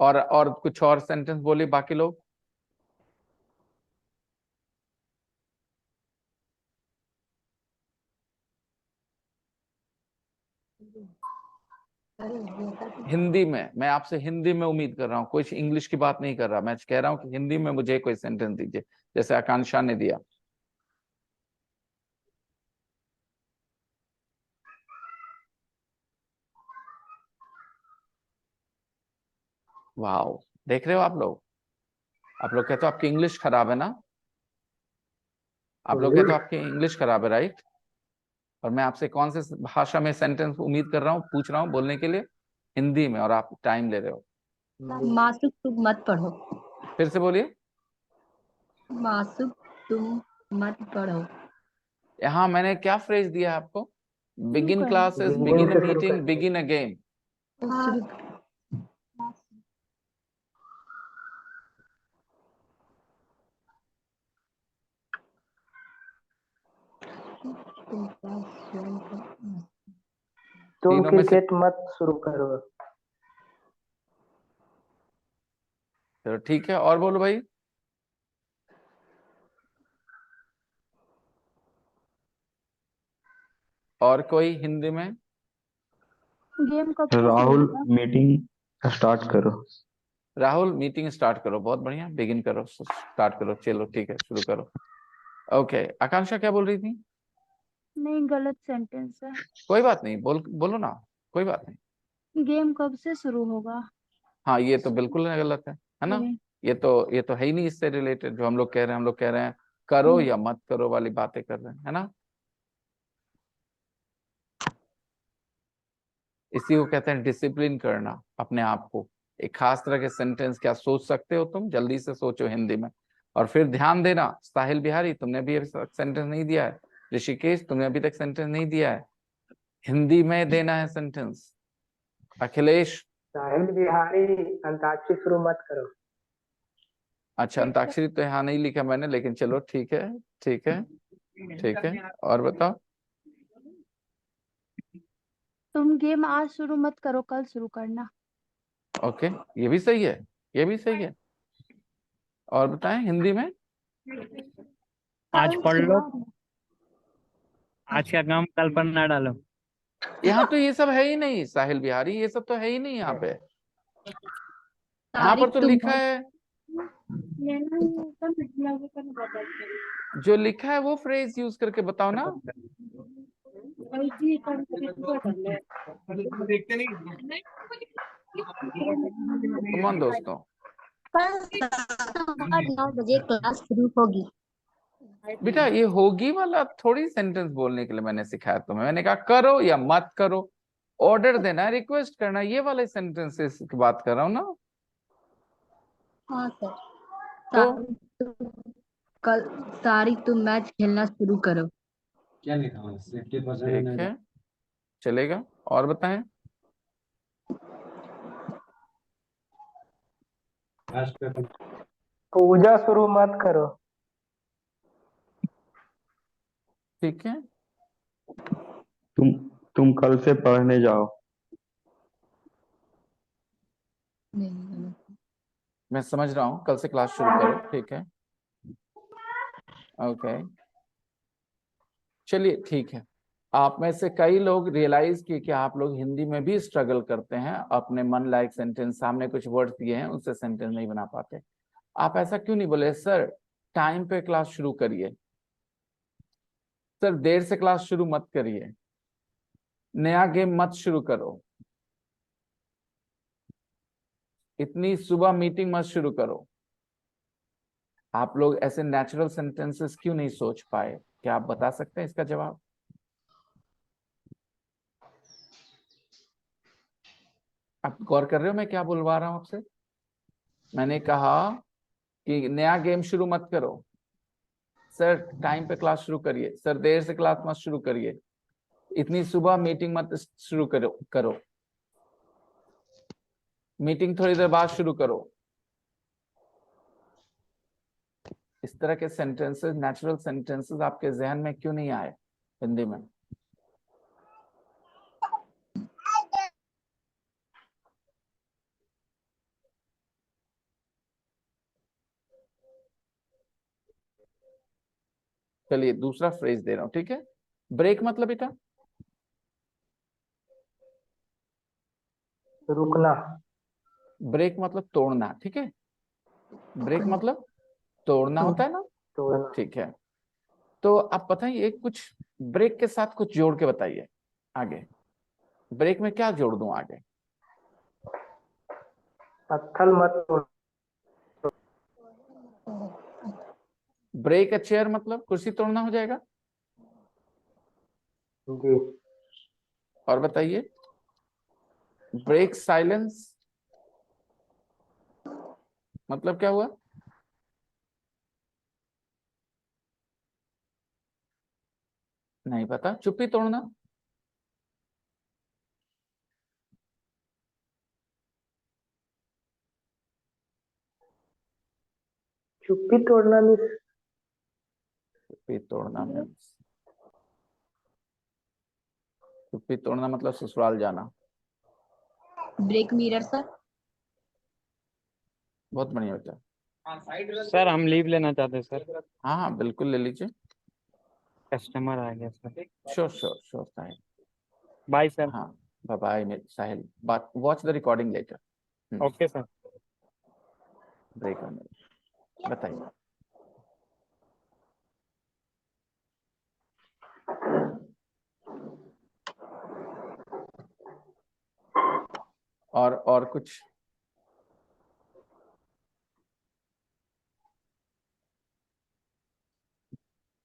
Speaker 1: और कुछ और सेंटेंस बोले बाकी लोग। हिंदी में, मैं आपसे हिंदी में उम्मीद कर रहा हूँ, कुछ इंग्लिश की बात नहीं कर रहा, मैं कह रहा हूँ कि हिंदी में मुझे कोई सेंटेंस दीजिए, जैसे आकांक्षा ने दिया। वाह, देख रहे हो आप लोग कहते हो आपकी इंग्लिश खराब है ना, आप लोग कहते हो आपकी इंग्लिश खराब है, राइट? और मैं आपसे कौन से भाषा में सेंटेंस उम्मीद कर रहा हूँ, पूछ रहा हूँ बोलने के लिए, हिंदी में, और आप टाइम ले रहे हो।
Speaker 3: मासुक तुम मत पढ़ो।
Speaker 1: फिर से बोलिए।
Speaker 3: मासुक तुम मत पढ़ो।
Speaker 1: यहाँ मैंने क्या फ्रेज दिया है आपको? बिगिन
Speaker 4: करना।
Speaker 1: क्लासेस,
Speaker 6: Beginning
Speaker 1: बिगिन
Speaker 6: से
Speaker 1: अ
Speaker 6: शुरू
Speaker 1: मीटिंग,
Speaker 6: करते हैं।
Speaker 1: Begin a game.
Speaker 3: शुरू तुम क्लास ज्वाइन करो।
Speaker 6: तुम
Speaker 1: तीनों में से
Speaker 6: क्रिकेट मत शुरू करो।
Speaker 1: चलो ठीक है, और बोलो भाई। और कोई हिंदी में?
Speaker 4: गेम कब से शुरू
Speaker 7: राहुल
Speaker 4: होगा?
Speaker 7: मीटिंग स्टार्ट करो।
Speaker 1: राहुल मीटिंग स्टार्ट करो, बहुत बढ़िया, बिगिन करो, स्टार्ट करो, चलो ठीक है, शुरू करो। ओके, आकांक्षा क्या बोल रही थी?
Speaker 4: नहीं, गलत सेंटेंस है।
Speaker 1: कोई बात नहीं, बोलो ना, कोई बात नहीं।
Speaker 4: गेम कब से शुरू होगा?
Speaker 1: हाँ, ये तो बिल्कुल गलत है ना?
Speaker 4: ये-
Speaker 1: ये तो है ही नहीं इससे रिलेटेड जो हम लोग कह रहे हैं। हम लोग कह रहे हैं करो या मत करो वाली बातें कर रहे हैं, है ना? इसी को कहते हैं डिसिप्लिन करना अपने आप को। एक खास तरह के सेंटेंस क्या सोच सकते हो तुम, जल्दी से सोचो हिंदी में। और फिर ध्यान देना, साहिल बिहारी तुमने अभी सेंटेंस नहीं दिया है, ऋषिकेश तुमने अभी तक सेंटेंस नहीं दिया है, हिंदी में देना है सेंटेंस। अखिलेश,
Speaker 6: साहिल बिहारी अंताक्षरी शुरू मत करो।
Speaker 1: अच्छा अंताक्षरी तो यहाँ नहीं लिखा मैंने, लेकिन चलो ठीक है, ठीक है, ठीक है। और बताओ।
Speaker 4: तुम गेम आज शुरू मत करो, कल शुरू करना।
Speaker 1: ओके, ये भी सही है, ये भी सही है। और बताएं हिंदी में।
Speaker 5: आज
Speaker 4: कल
Speaker 5: पढ़ लो,
Speaker 4: सुबह।
Speaker 5: आज का काम कल पर ना डालो।
Speaker 1: यहाँ तो ये सब है ही नहीं साहिल बिहारी, ये सब तो है ही नहीं यहाँ पे। यहाँ पर
Speaker 3: तारीख
Speaker 1: तो
Speaker 3: तुम
Speaker 1: लिखा है, जो लिखा है वो फ्रेज यूज करके बताओ ना। कम ऑन दोस्तों।
Speaker 3: कल सुबह 9 बजे क्लास शुरू होगी।
Speaker 1: बेटा ये होगी वाला थोड़ी सेंटेंस बोलने के लिए मैंने सिखाया तुम्हें, मैंने कहा करो या मत करो, ऑर्डर देना, रिक्वेस्ट करना, ये वाले सेंटेंसेस की बात कर रहा हूँ ना।
Speaker 3: हाँ सर।
Speaker 1: तो
Speaker 3: कल तारीख तुम मैच खेलना शुरू करो।
Speaker 1: ठीक है, चलेगा। और बताएं।
Speaker 6: पूजा शुरू मत करो।
Speaker 1: ठीक है,
Speaker 7: तुम तुम कल से पढ़ने जाओ।
Speaker 3: नहीं,
Speaker 1: मैं समझ रहा हूँ, कल से क्लास शुरू करो, ठीक है, ओके, चलिए ठीक है। आप में से कई लोग रियलाइज किए कि आप लोग हिंदी में भी स्ट्रगल करते हैं, अपने मन लायक सेंटेंस, सामने कुछ वर्ड्स दिए हैं उससे सेंटेंस नहीं बना पाते। आप ऐसा क्यों नहीं बोले सर टाइम पे क्लास शुरू करिए, सर देर से क्लास शुरू मत करिए, नया गेम मत शुरू करो, इतनी सुबह मीटिंग मत शुरू करो। आप लोग ऐसे नेचुरल सेंटेंसेस क्यों नहीं सोच पाए? क्या आप बता सकते हैं इसका जवाब? आप गौर कर रहे हो मैं क्या बुलवा रहा हूं आपसे? मैंने कहा कि नया गेम शुरू मत करो, सर टाइम पे क्लास शुरू करिए, सर देर से क्लास मत शुरू करिए, इतनी सुबह मीटिंग मत शुरू करो, मीटिंग थोड़ी देर बाद शुरू करो। इस तरह के सेंटेंसेस, नेचुरल सेंटेंसेस आपके जहन में क्यों नहीं आए हिंदी में? चलिए दूसरा फ्रेज दे रहा हूं, ठीक है। ब्रेक मतलब बेटा
Speaker 6: रुकना।
Speaker 1: ब्रेक मतलब तोड़ना, ठीक है। ब्रेक मतलब तोड़ना होता है ना,
Speaker 6: तोड़ना।
Speaker 1: ठीक है। तो आप बताइए कुछ ब्रेक के साथ कुछ जोड़ के बताइए आगे। ब्रेक में क्या जोड़ दूं आगे?
Speaker 6: पत्थर मत तोड़।
Speaker 1: ब्रेक अ चेयर मतलब कुर्सी तोड़ना हो जाएगा।
Speaker 6: जी।
Speaker 1: और बताइए ब्रेक साइलेंस मतलब क्या हुआ? नहीं पता, चुप्पी तोड़ना।
Speaker 6: चुप्पी तोड़ना मीन्स
Speaker 1: चुप्पी तोड़ना मीन्स, चुप्पी तोड़ना मतलब ससुराल जाना।
Speaker 3: Break mirror sir.
Speaker 1: बहुत बढ़िया बेटा।
Speaker 5: सर हम लीव लेना चाहते हैं सर,
Speaker 1: हाँ हाँ बिल्कुल ले लीजिए।
Speaker 5: कस्टमर आ गया sir.
Speaker 1: Sure sure sure Sahil.
Speaker 5: Bye sir.
Speaker 1: हाँ bye bye Sahil, but watch the recording later.
Speaker 5: Okay sir.
Speaker 1: Break बताइए। और कुछ?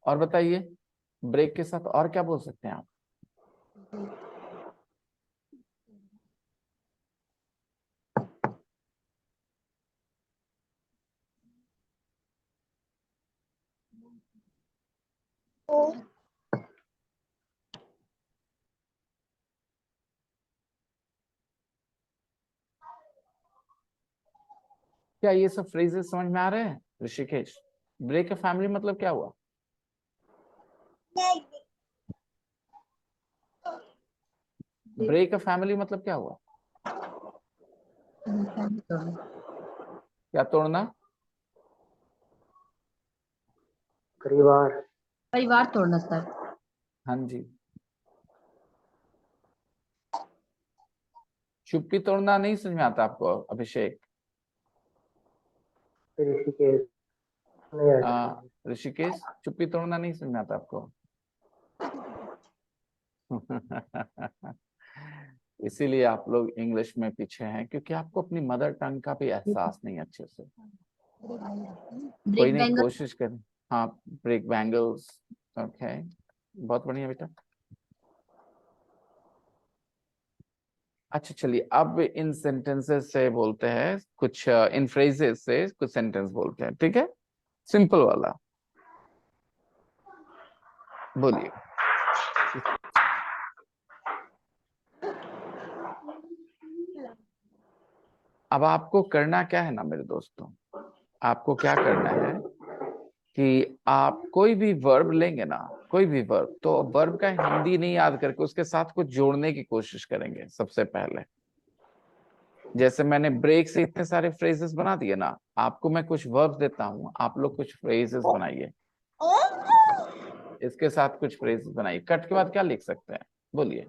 Speaker 1: और बताइए ब्रेक के साथ और क्या बोल सकते हैं आप? क्या ये सब फ्रेजेस समझ में आ रहे हैं ऋषिकेश? ब्रेक ए फैमिली मतलब क्या हुआ? ब्रेक ए फैमिली मतलब क्या हुआ? क्या तोड़ना?
Speaker 6: परिवार।
Speaker 3: परिवार तोड़ना सर।
Speaker 1: हाँ जी। चुप्पी तोड़ना नहीं समझ में आता आपको अभिषेक?
Speaker 6: ऋषिकेश नहीं आता।
Speaker 1: ऋषिकेश चुप्पी तोड़ना नहीं समझ में आता आपको? इसीलिए आप लोग इंग्लिश में पीछे हैं, क्योंकि आपको अपनी मदर टंग का भी एहसास नहीं अच्छे से। कोई
Speaker 3: ब्रेक
Speaker 1: नहीं,
Speaker 3: बैंगल।
Speaker 1: कोशिश करें। हाँ ब्रेक बैंगल्स, ओके बहुत बढ़िया बेटा। अच्छा चलिए अब इन सेंटेंसेस से बोलते हैं कुछ, इन फ्रेजेस से कुछ सेंटेंस बोलते हैं, ठीक है। सिंपल वाला बोलिए। अब आपको करना क्या है ना मेरे दोस्तों, आपको क्या करना है कि आप कोई भी वर्ब लेंगे ना, कोई भी वर्ब, तो वर्ब का हिंदी नहीं याद करके उसके साथ कुछ जोड़ने की कोशिश करेंगे सबसे पहले। जैसे मैंने ब्रेक से इतने सारे फ्रेजेस बना दिए ना, आपको मैं कुछ वर्ब्स देता हूं, आप लोग कुछ फ्रेजेस बनाइए, इसके साथ कुछ फ्रेजेस बनाइए। कट के बाद क्या लिख सकते हैं बोलिए?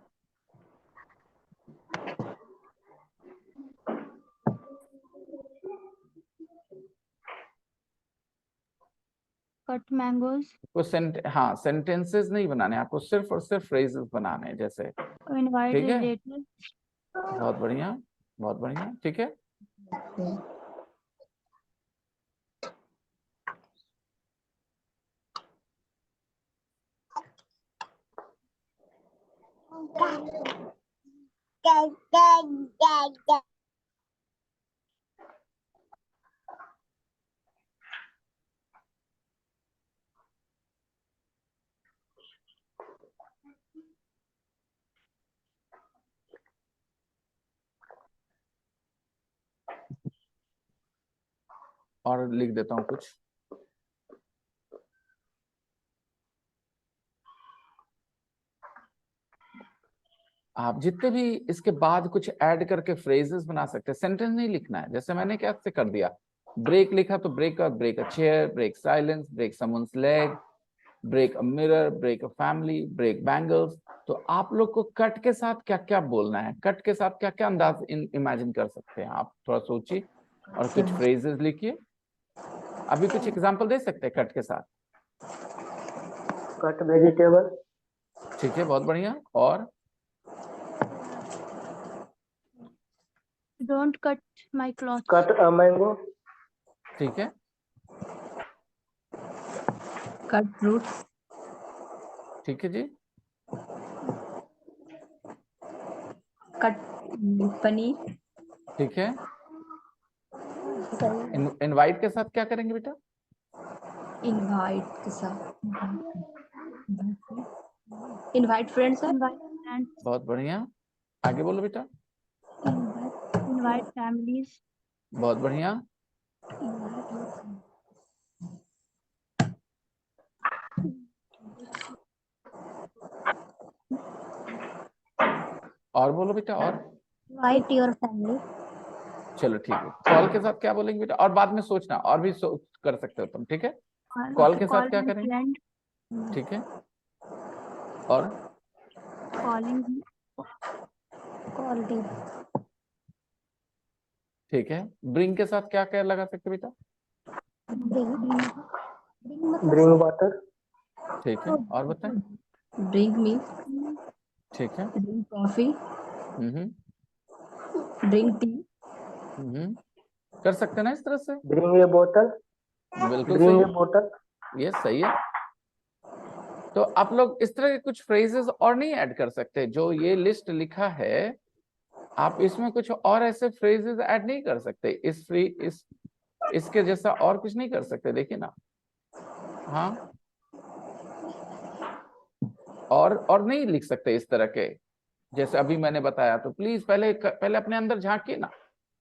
Speaker 4: Cut mangoes.
Speaker 1: कुछ हाँ सेंटेंसेस नहीं बनाने आपको, सिर्फ और सिर्फ फ्रेजेस बनाने हैं जैसे,
Speaker 4: इनवाइट
Speaker 1: ठीक है।
Speaker 4: रिलेटिव।
Speaker 1: बहुत बढ़िया बहुत बढ़िया, ठीक है। और लिख देता हूं कुछ। आप जितने भी इसके बाद कुछ ऐड करके फ्रेजेस बना सकते हैं, सेंटेंस नहीं लिखना है। जैसे मैंने क्या से कर दिया, ब्रेक लिखा तो ब्रेक का break a chair, break silence, break someone's leg, break a mirror, break a family, break bangles. तो आप लोग को कट के साथ क्या क्या बोलना है, कट के साथ क्या क्या अंदाज इमेजिन कर सकते हैं आप, थोड़ा सोचिए और कुछ फ्रेजेस लिखिए। अभी कुछ एग्जांपल दे सकते हैं कट के साथ?
Speaker 6: कट वेजिटेबल,
Speaker 1: ठीक है, बहुत बढ़िया। और
Speaker 4: don't cut my cloth.
Speaker 6: Cut a mango,
Speaker 1: ठीक है,
Speaker 3: कट फ्रूट्स,
Speaker 1: ठीक है जी,
Speaker 3: कट पनीर,
Speaker 1: ठीक है। इनवाइट के साथ क्या करेंगे बेटा?
Speaker 3: इनवाइट के साथ इनवाइट फ्रेंड्स है,
Speaker 4: फ्रेंड्स,
Speaker 1: बहुत बढ़िया, आगे बोलो बेटा।
Speaker 4: इनवाइट फैमिलीज,
Speaker 1: बहुत बढ़िया, और बोलो बेटा। और
Speaker 3: इनवाइट योर फैमिली,
Speaker 1: चलो ठीक है। कॉल के साथ क्या बोलेंगे बेटा? और बाद में सोचना, और भी कर सकते हो तुम, ठीक है। कॉल के साथ क्या करेंगे?
Speaker 4: फ्रेंड,
Speaker 1: ठीक है, और
Speaker 4: कॉलिंग,
Speaker 3: कॉलिंग,
Speaker 1: ठीक है। ब्रिंग के साथ क्या क्या लगा सकते बेटा?
Speaker 6: ब्रिंग वाटर,
Speaker 1: ठीक है, और बताएं।
Speaker 3: ड्रिंक मी,
Speaker 1: ठीक है,
Speaker 3: ड्रिंक कॉफी,
Speaker 1: हम्म
Speaker 3: ड्रिंक टी,
Speaker 1: कर सकते हैं ना इस तरह से?
Speaker 6: ब्रिंग ए बोतल,
Speaker 1: बिल्कुल
Speaker 6: ब्रिंग ए
Speaker 1: सही,
Speaker 6: बोतल,
Speaker 1: ये सही है। तो आप लोग इस तरह के कुछ फ्रेजेस और नहीं ऐड कर सकते? जो ये लिस्ट लिखा है, आप इसमें कुछ और ऐसे फ्रेजेस ऐड नहीं कर सकते? इसके जैसा और कुछ नहीं कर सकते? देखिए ना, हाँ, और नहीं लिख सकते इस तरह के जैसे अभी मैंने बताया? तो प्लीज पहले अपने अंदर झांकिए ना,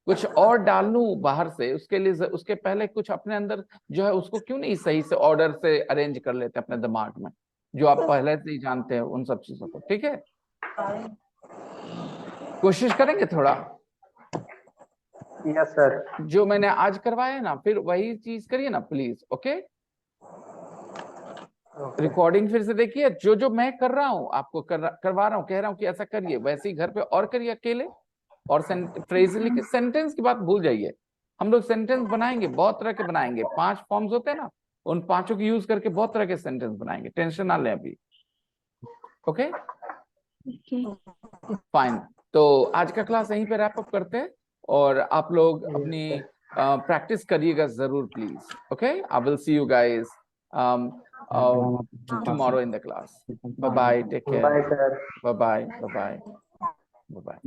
Speaker 1: कुछ और डाल लूं बाहर से, उसके लिए उसके पहले कुछ अपने अंदर जो है उसको क्यों नहीं सही से ऑर्डर से अरेंज कर लेते अपने दिमाग में, जो आप पहले से ही जानते हैं उन सब चीजों को, ठीक है। कोशिश करेंगे थोड़ा,
Speaker 6: यस सर,
Speaker 1: जो मैंने आज करवाया ना, फिर वही चीज करिए ना प्लीज, ओके। रिकॉर्डिंग फिर से देखिए, जो जो मैं कर रहा हूँ आपको करवा रहा हूँ, कह रहा हूँ कि ऐसा करिए, वैसे ही घर पे और करिए अकेले। और फ्रेज लिखिए, सेंटेंस की बात भूल जाइए। हम लोग सेंटेंस बनाएंगे, बहुत तरह के बनाएंगे, 5 फॉर्म्स होते हैं ना, उन 5 की यूज करके बहुत तरह के सेंटेंस बनाएंगे, टेंशन ना लें अभी, ओके फाइन। तो आज का क्लास यहीं पे रैप अप करते हैं, और आप लोग अपनी प्रैक्टिस करिएगा जरूर please, okay. I will see you guys tomorrow in the class. Bye bye, take care.
Speaker 6: Bye sir.
Speaker 1: Bye bye, bye bye, bye bye.